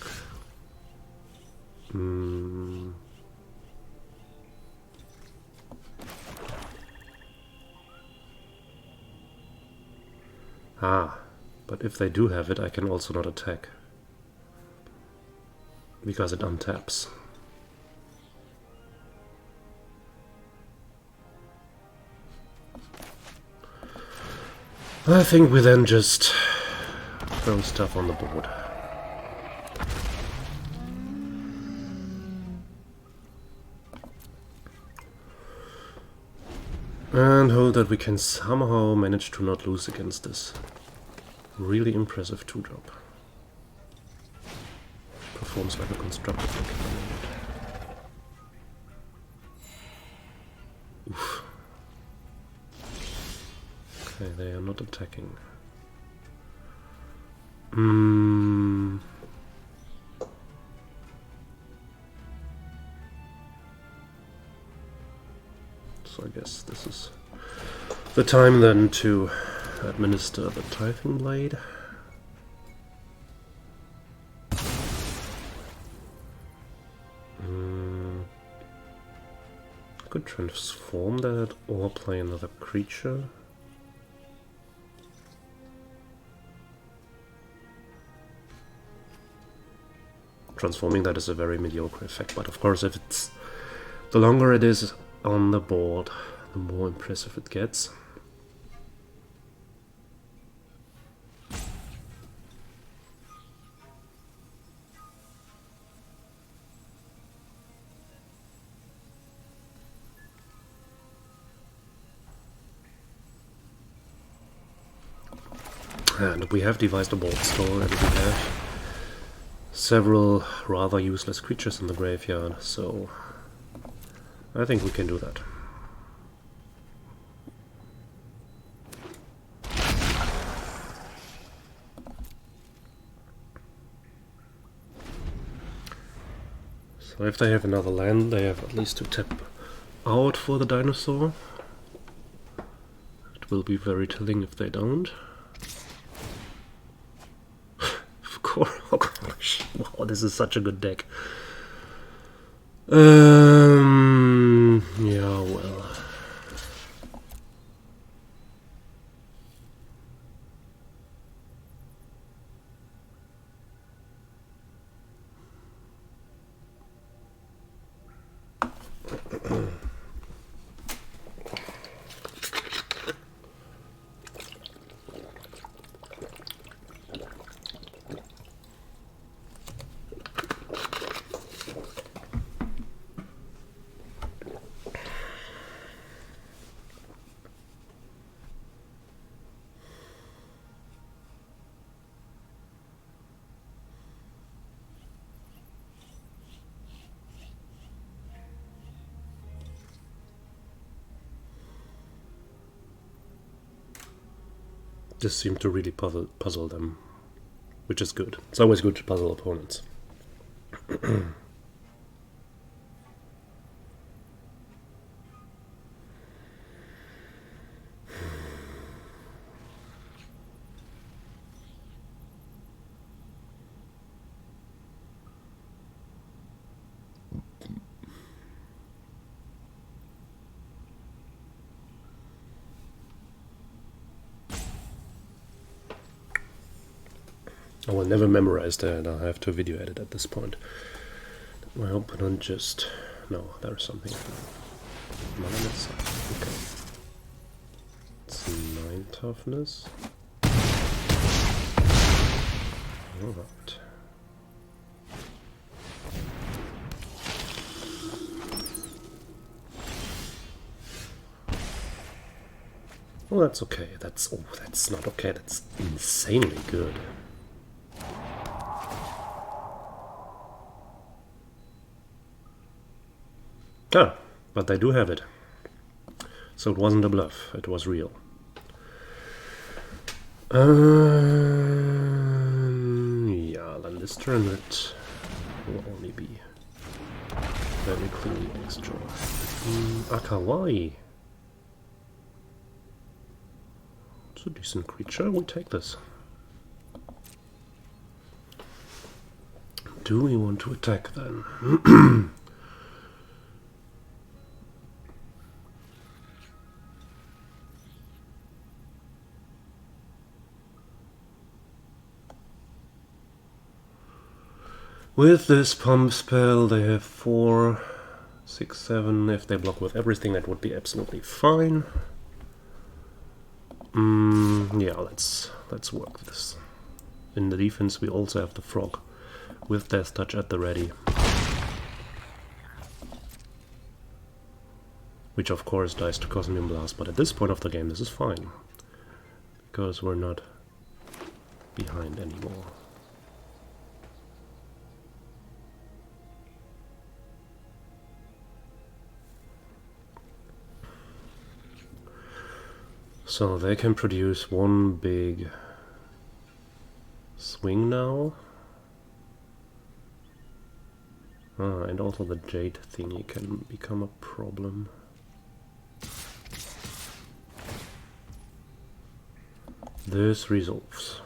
[SPEAKER 1] But if they do have it, I can also not attack. Because it untaps. I think we then just throw stuff on the board. And hope that we can somehow manage to not lose against this really impressive 2-drop. Performs like a constructed deck. Oof. Okay, they are not attacking. So I guess this is the time then to administer the Tithing Blade. Could transform that or play another creature. Transforming that is a very mediocre effect, but of course if it's the longer it is on the board, the more impressive it gets. And we have devised a board store, and we have several rather useless creatures in the graveyard, so I think we can do that. So if they have another land, they have at least to tap out for the dinosaur. It will be very telling if they don't. Oh gosh, wow, this is such a good deck. Yeah, well. This seemed to really puzzle them, which is good. It's always good to puzzle opponents. I will never memorize that. I'll have to video edit at this point. My opponent just... No, there's something. Not on its side. Okay. It's 9 toughness. Alright. Oh, that's okay. That's not okay. That's insanely good. Ah, but they do have it. So it wasn't a bluff, it was real. Yeah, then this turn it will only be very clearly extra. Akawai. It's a decent creature, we take this. Do we want to attack then? With this pump spell, they have 4, 6, 7. If they block with everything, that would be absolutely fine. Yeah, let's work this. In the defense, we also have the frog with Death Touch at the ready, which of course dies to Cosmic Blast. But at this point of the game, this is fine because we're not behind anymore. So they can produce one big swing now. And also the Jade thingy can become a problem. This resolves.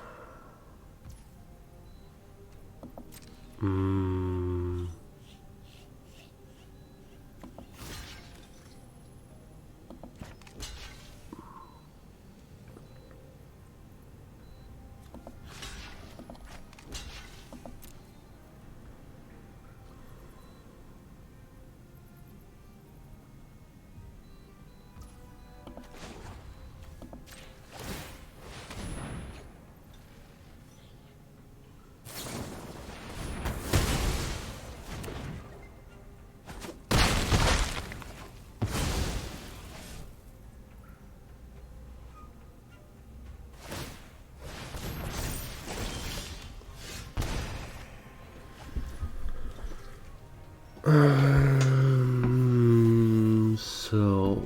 [SPEAKER 1] So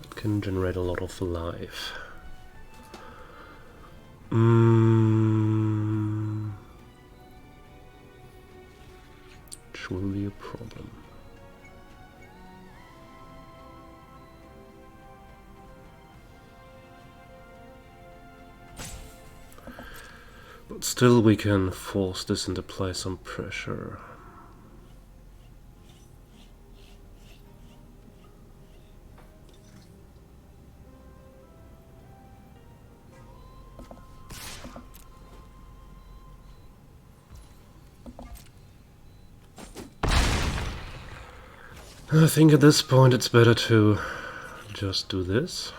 [SPEAKER 1] it can generate a lot of life. Which will be a problem. But still we can force this and apply some pressure. I think at this point it's better to just do this.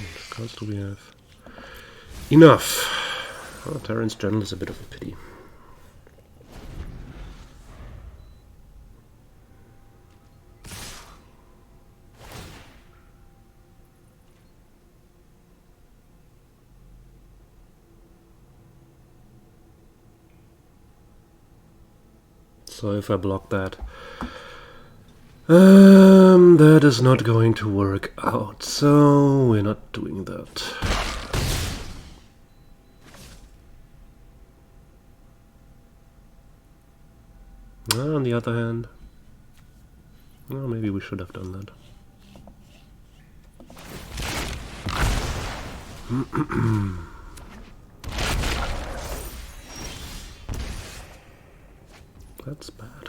[SPEAKER 1] What cards do we have? Enough! Oh, Terran's Journal is a bit of a pity. So if I block that, that is not going to work out, so we're not doing that. On the other hand, well, maybe we should have done that. That's bad.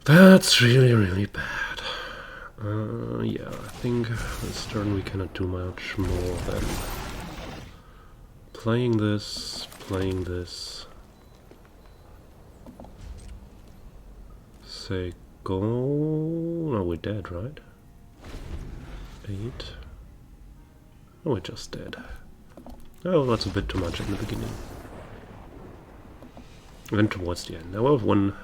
[SPEAKER 1] That's really, really bad. Yeah, I think this turn we cannot do much more than playing this. Say go. No, we're dead, right? 8. Oh, we're just dead. Oh, that's a bit too much in the beginning. And towards the end. Now I have one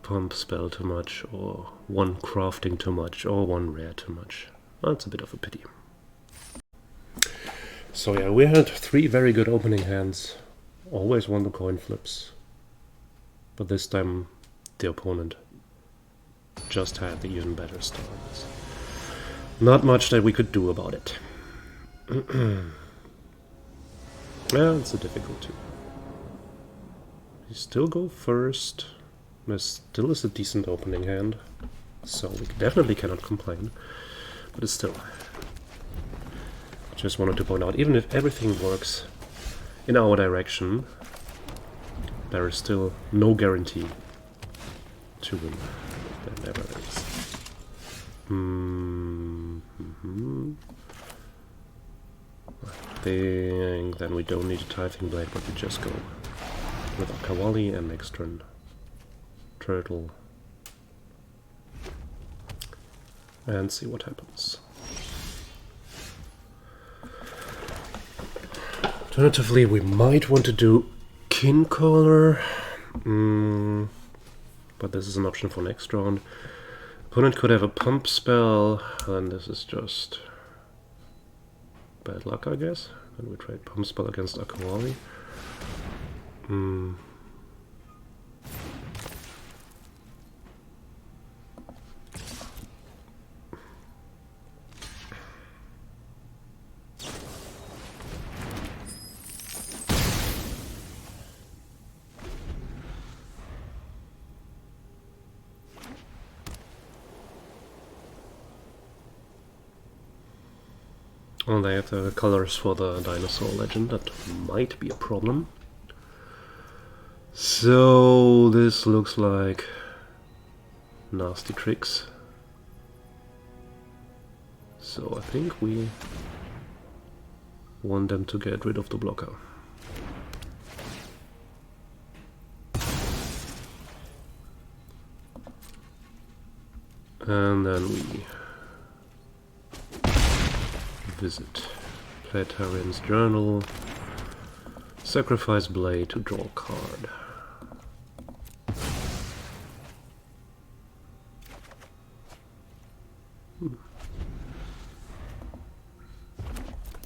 [SPEAKER 1] pump spell too much, or one crafting too much, or one rare too much. That's a bit of a pity. So yeah, we had 3 very good opening hands. Always won the coin flips. But this time the opponent just had the even better stars. Not much that we could do about it. Yeah, it's a difficulty. We still go first. There still is a decent opening hand, so we definitely cannot complain. But it's still... Just wanted to point out, even if everything works in our direction, there is still no guarantee to win. There never is. I think then we don't need a Tithing Blade, but we just go with Akawali and next turn Turtle and see what happens. Alternatively, we might want to do Kincaller, but this is an option for next round. Opponent could have a pump spell, and this is just bad luck, I guess. And we trade pump spell against Akawali. Oh, they have the colors for the dinosaur legend. That might be a problem. So this looks like nasty tricks. So I think we want them to get rid of the blocker. And then we visit Playtarian's Journal, sacrifice Blade to draw a card.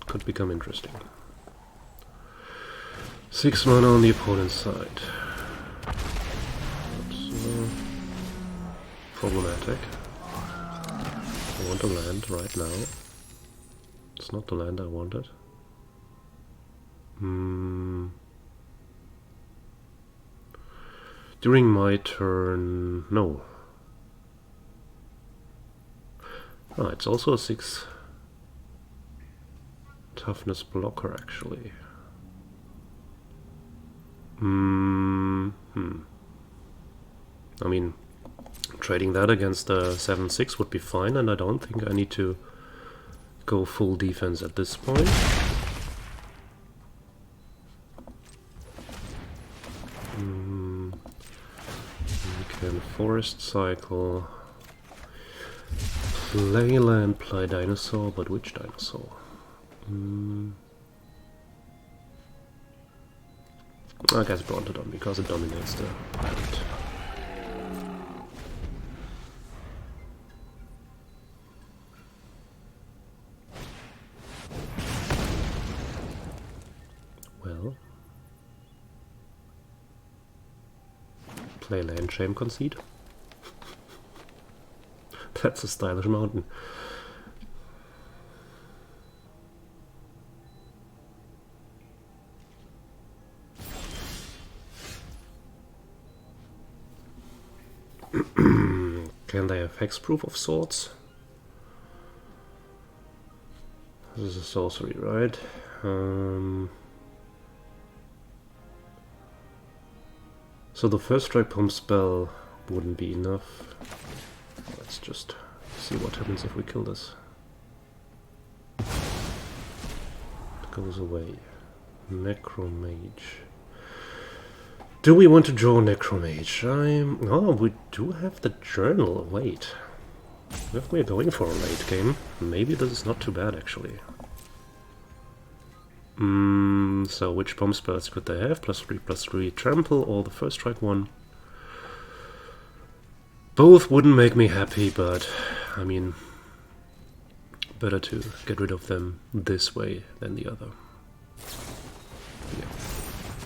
[SPEAKER 1] Could become interesting. 6 mana on the opponent's side. That's problematic. I want a land right now. It's not the land I wanted. During my turn... no. Ah, it's also a 6 toughness blocker, actually. I mean, trading that against the 7/6 would be fine, and I don't think I need to go full defense at this point. We can forest cycle, play land, play dinosaur, but which dinosaur? I guess Brontodon, because it dominates the island. Well, play land, shame, concede. That's a stylish mountain. Can they have hexproof of sorts? This is a sorcery, right? So the first strike pump spell wouldn't be enough. Let's just see what happens if we kill this. It goes away. Necromage. Do we want to draw Necromage? Oh, we do have the journal. Wait. If we're going for a late game, maybe this is not too bad, actually. So which bomb spells could they have? +3/+3 trample or the first strike one? Both wouldn't make me happy, but I mean, better to get rid of them this way than the other. Yeah,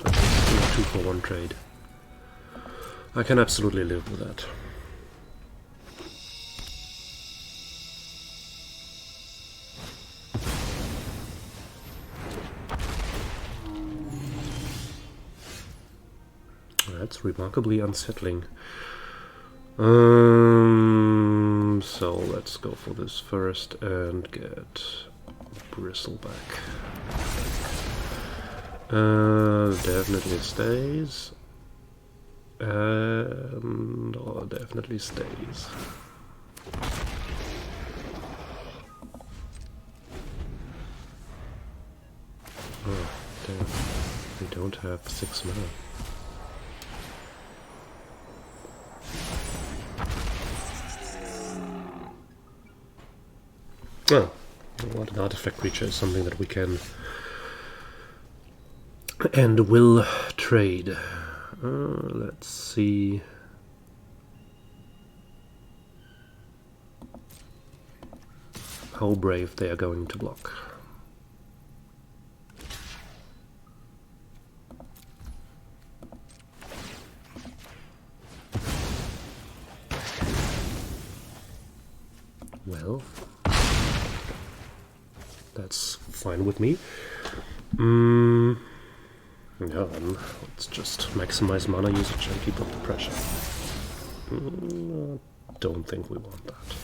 [SPEAKER 1] a 2-for-1 trade. I can absolutely live with that. That's remarkably unsettling. So let's go for this first and get Bristle back. Definitely stays. And definitely stays. Oh, damn. We don't have 6 mana. Oh, what an artifact creature is something that we can and will trade. Let's see. How brave they are going to block. Well, that's fine with me. Yeah, then let's just maximize mana usage and keep up the pressure. Don't think we want that.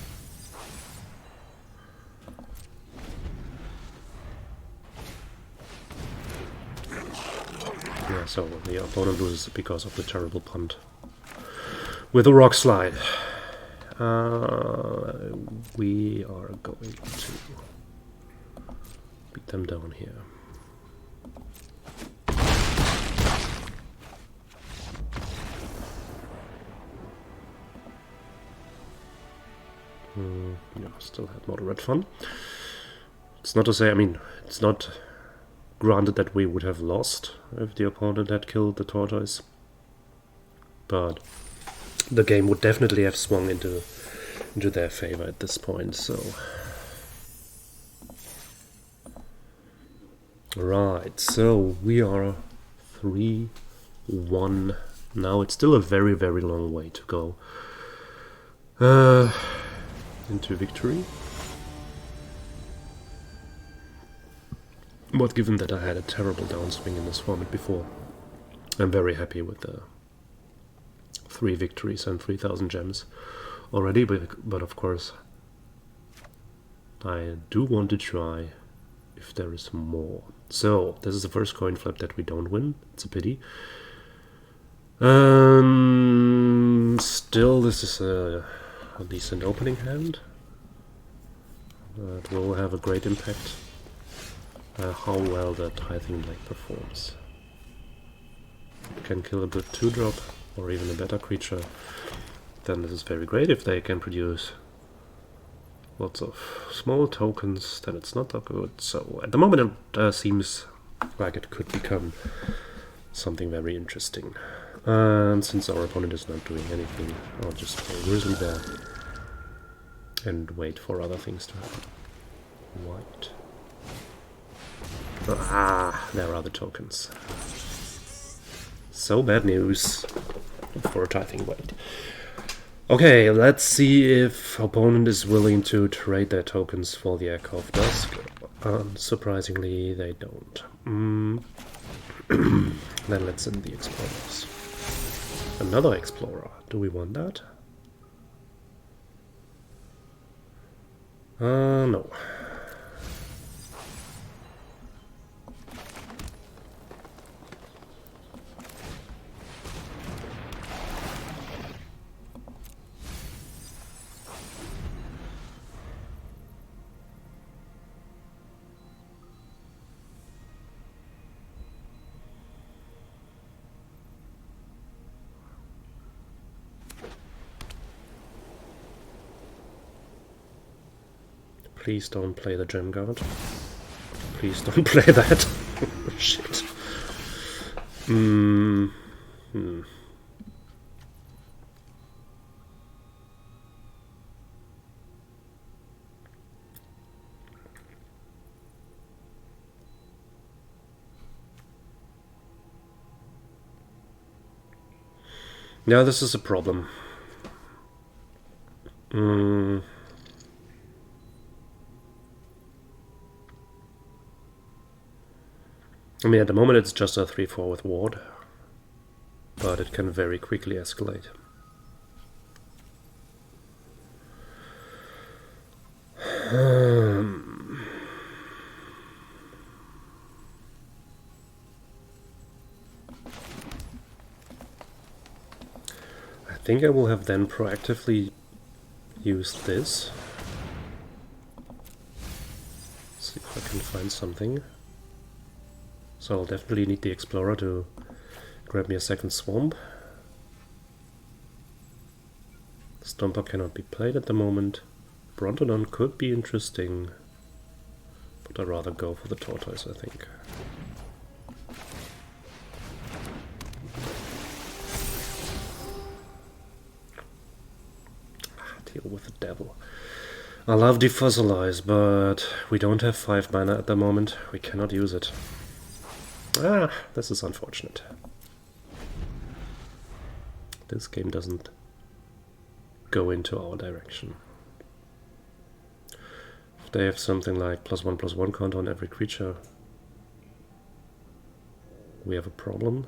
[SPEAKER 1] Yeah, so the opponent loses because of the terrible punt with a rock slide. We are going to beat them down here. Yeah, still had moderate fun. It's not to say, I mean, it's not granted that we would have lost if the opponent had killed the tortoise, but the game would definitely have swung into their favor at this point, so... Right, so we are 3-1 now. It's still a very, very long way to go into victory. But given that I had a terrible downswing in this format before, I'm very happy with the 3 victories and 3,000 gems already, but of course I do want to try if there is more. So this is the first coin flip that we don't win. It's a pity. Still, this is a decent opening hand. It will have a great impact how well the Tithing Blade performs. It can kill a good 2-drop or even a better creature. Then this is very great. If they can produce lots of small tokens, then it's not that good. So at the moment it seems like it could become something very interesting. And since our opponent is not doing anything, I'll just play Grizzly there and wait for other things to happen. White. Ah, there are the tokens. So bad news for Tithing Blade. Okay, let's see if opponent is willing to trade their tokens for the Echo of Dusk. Surprisingly, they don't. Then let's send the Explorers. Another Explorer. Do we want that? No. Please don't play the Gem Guard. Please don't play that. Shit. Now this is a problem. I mean, at the moment it's just a 3-4 with ward, but it can very quickly escalate. I think I will have then proactively used this. See if I can find something. So I'll definitely need the Explorer to grab me a second Swamp. Stomper cannot be played at the moment. Brontodon could be interesting, but I'd rather go for the Tortoise, I think. Deal with the devil. I love Defossilize, but we don't have 5 mana at the moment. We cannot use it. Ah, this is unfortunate. This game doesn't go into our direction. If they have something like +1/+1 counter on every creature, we have a problem.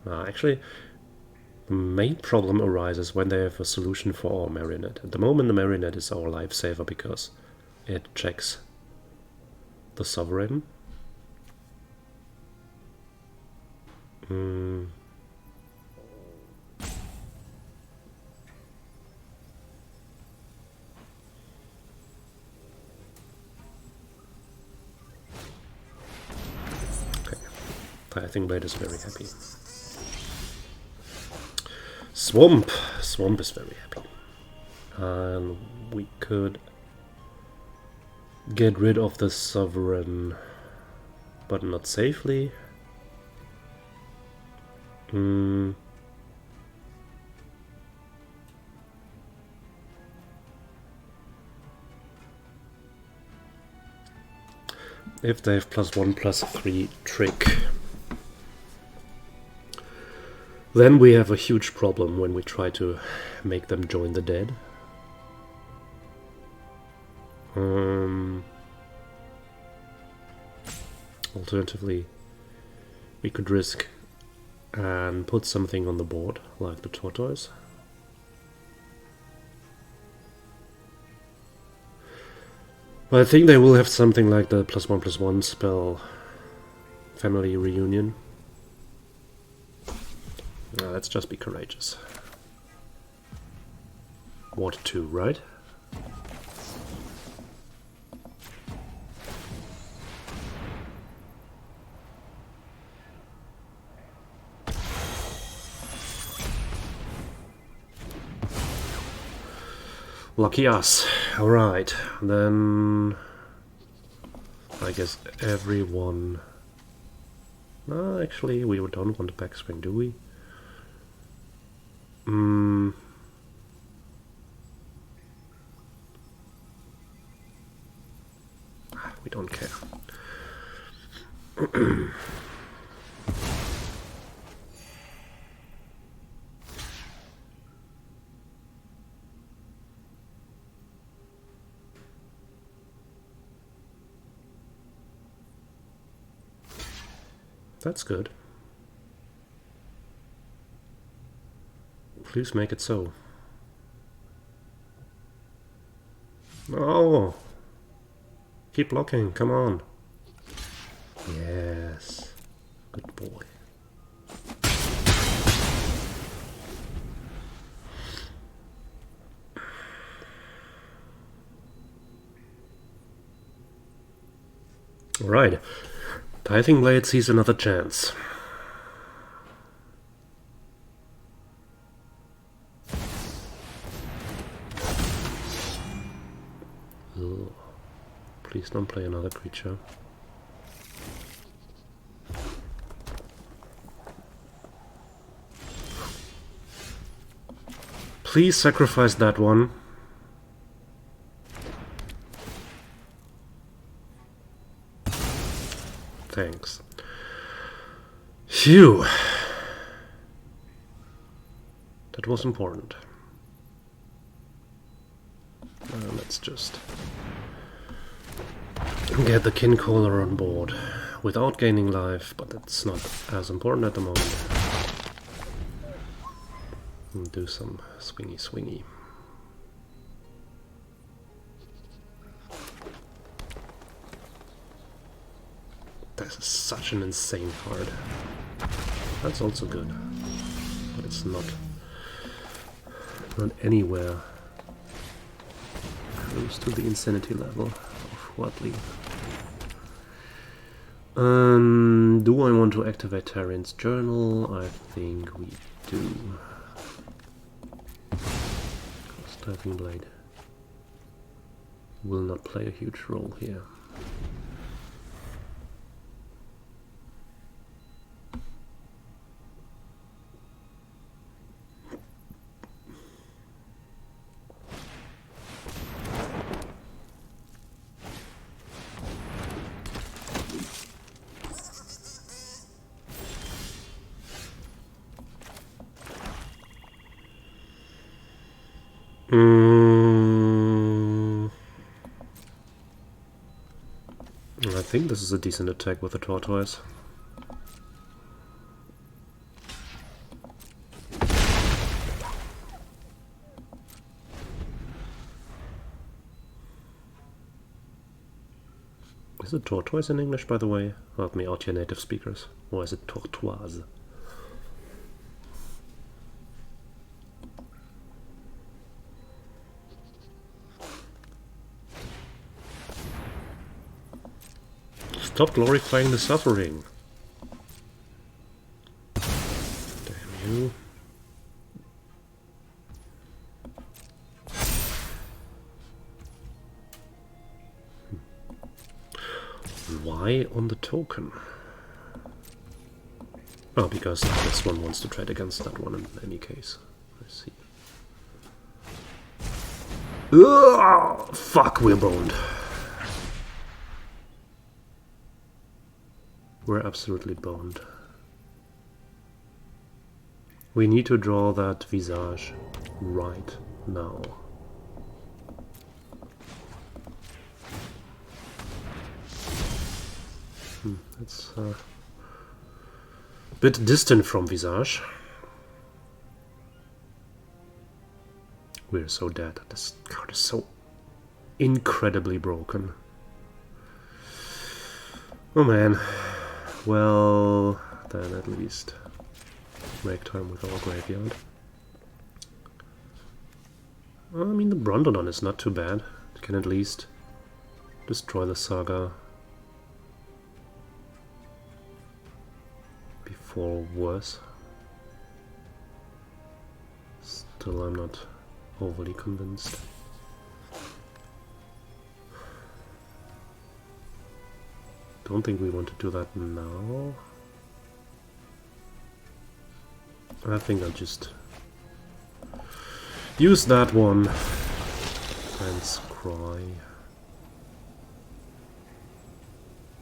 [SPEAKER 1] Actually, the main problem arises when they have a solution for our Marionette. At the moment the Marionette is our lifesaver because it checks the Sovereign. Okay, Tithing Blade is very happy. Swamp! Swamp is very happy. And we could get rid of the Sovereign, but not safely. If they have +1/+3 trick, then we have a huge problem when we try to make them join the dead. Alternatively, we could risk and put something on the board, like the Tortoise. But I think they will have something like the +1/+1 spell, Family Reunion. Let's just be courageous. Water 2, right? Lucky us. Alright, then I guess everyone... No, actually we don't want a backswing, do we? We don't care. That's good. Please make it so. Oh! Keep blocking, come on. Yes. Good boy. Alright. Tithing Blade sees another chance. Ugh. Please don't play another creature. Please sacrifice that one. Thanks. Phew. That was important. Let's just get the kin caller on board without gaining life, but that's not as important at the moment. And do some swingy. This is such an insane card. That's also good, but it's not anywhere close to the insanity level of Watley. Do I want to activate Tarian's Journal? I think we do. Diving Blade will not play a huge role here. I think this is a decent attack with the tortoise. Is it tortoise in English, by the way? Help me out, your native speakers. Or is it tortoise? Stop glorifying the suffering. Damn you. Why on the token? Oh, because this one wants to trade against that one in any case. I see. Ugh, fuck, we're boned. We're absolutely boned. We need to draw that visage right now. That's a bit distant from visage. We're so dead. This card is so incredibly broken. Oh man. Well, then at least make time with our graveyard. I mean, the Brontodon is not too bad. It can at least destroy the saga before worse. Still, I'm not overly convinced. Don't think we want to do that now. I think I'll just use that one and scry.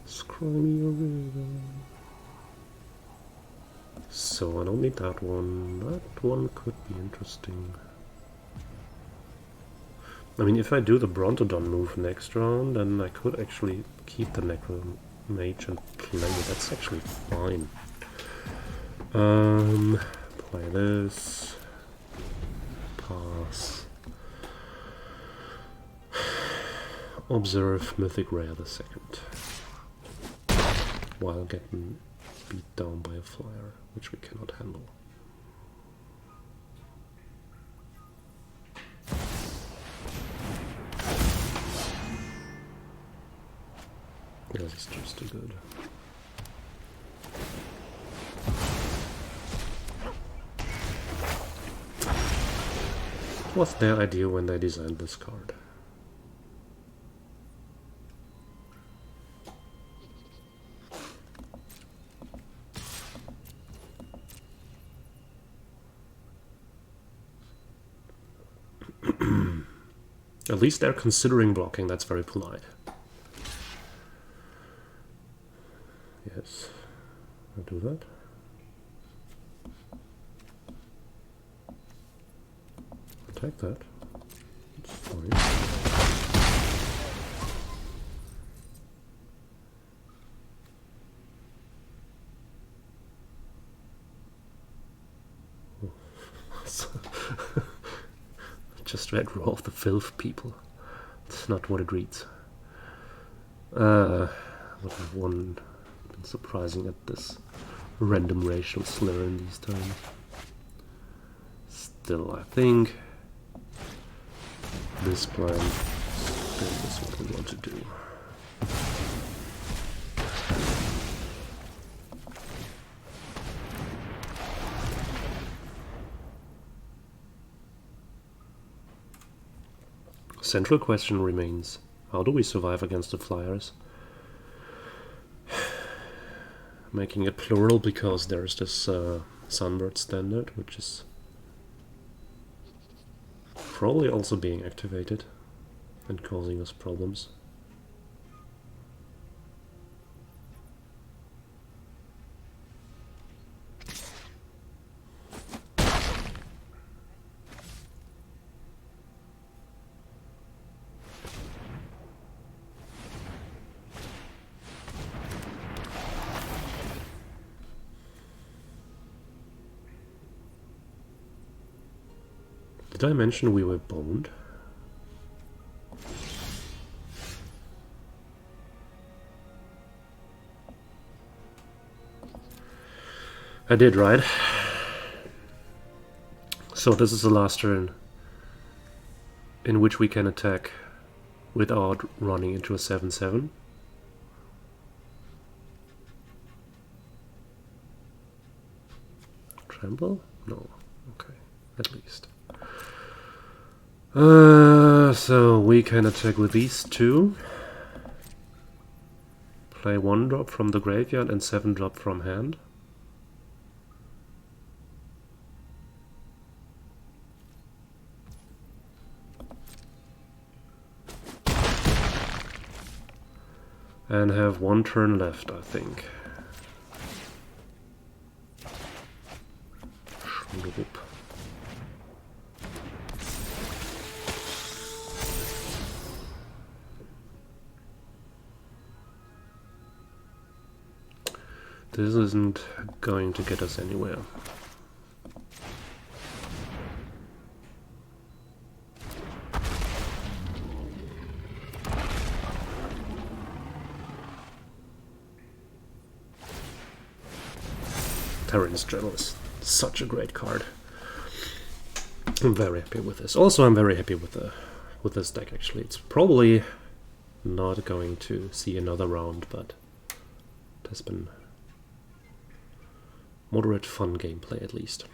[SPEAKER 1] Scry me a river. So I don't need that one. That one could be interesting. I mean, if I do the Brontodon move next round, then I could actually keep the Necromage and play it. That's actually fine. Play this. Pass. Observe Mythic Rare the second. While getting beat down by a flyer, which we cannot handle. This is just too good. What's their idea when they designed this card? At least they're considering blocking, that's very polite. Yes, I'll do that. Attack that. It's fine. Just read Raw of the Filth, people. It's not what it reads. What have one been surprising at this random racial slur in these times? Still, I think this plan still is what we want to do. Central question remains, how do we survive against the flyers? Making it plural because there's this Sunbird standard, which is probably also being activated and causing us problems. Did I mention we were boned? I did, right? So this is the last turn in which we can attack without running into a 7/7. Tremble? No. Okay, at least. So we can attack with these two. Play 1 drop from the graveyard and 7 drop from hand. And have 1 turn left, I think. Schwupp. This isn't going to get us anywhere. Terran's Journal is such a great card. I'm very happy with this. Also, I'm very happy with this deck. Actually, it's probably not going to see another round, but it has been moderate fun gameplay at least.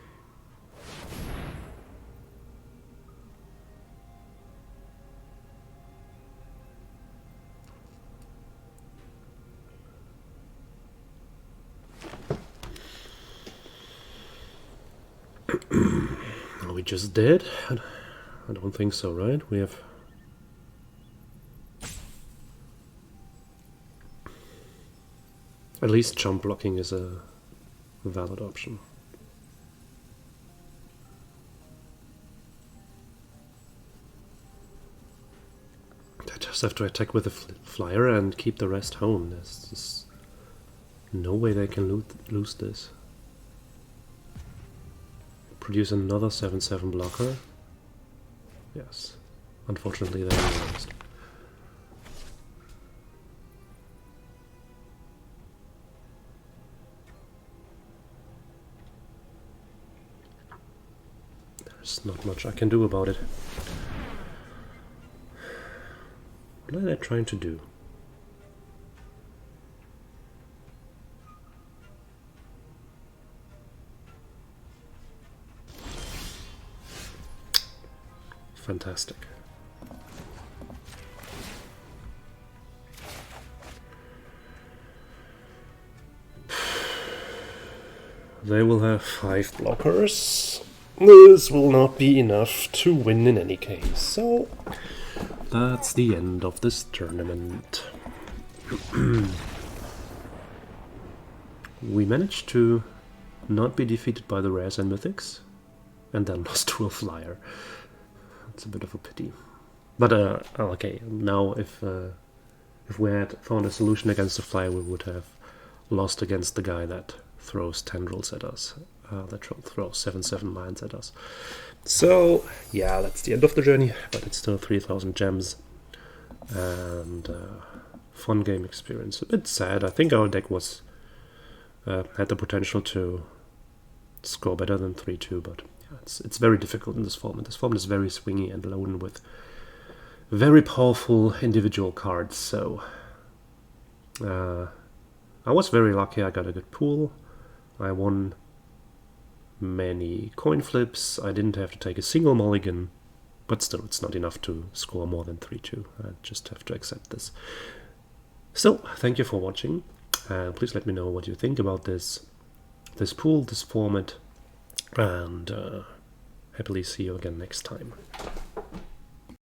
[SPEAKER 1] We just did? I don't think so, right? We have at least jump blocking is a valid option. I just have to attack with a flyer and keep the rest home. There's just no way they can lose this. Produce another 7/7 blocker. Yes. Unfortunately they lost. There's not much I can do about it. What are they trying to do? Fantastic. They will have 5 blockers. This will not be enough to win in any case, so that's the end of this tournament. We managed to not be defeated by the rares and mythics, and then lost to a flyer. It's a bit of a pity. But okay, now if we had found a solution against the flyer, we would have lost against the guy that throws tendrils at us, that throws 7/7 lands at us. So yeah, that's the end of the journey, but it's still 3,000 gems and fun game experience. A bit sad. I think our deck was had the potential to score better than 3-2, but yeah, it's very difficult in this format. This format is very swingy and loaded with very powerful individual cards, so I was very lucky. I got a good pool. I won many coin flips. I didn't have to take a single mulligan, but still it's not enough to score more than 3-2. I just have to accept this. So, thank you for watching. Please let me know what you think about this pool, this format, and happily see you again next time.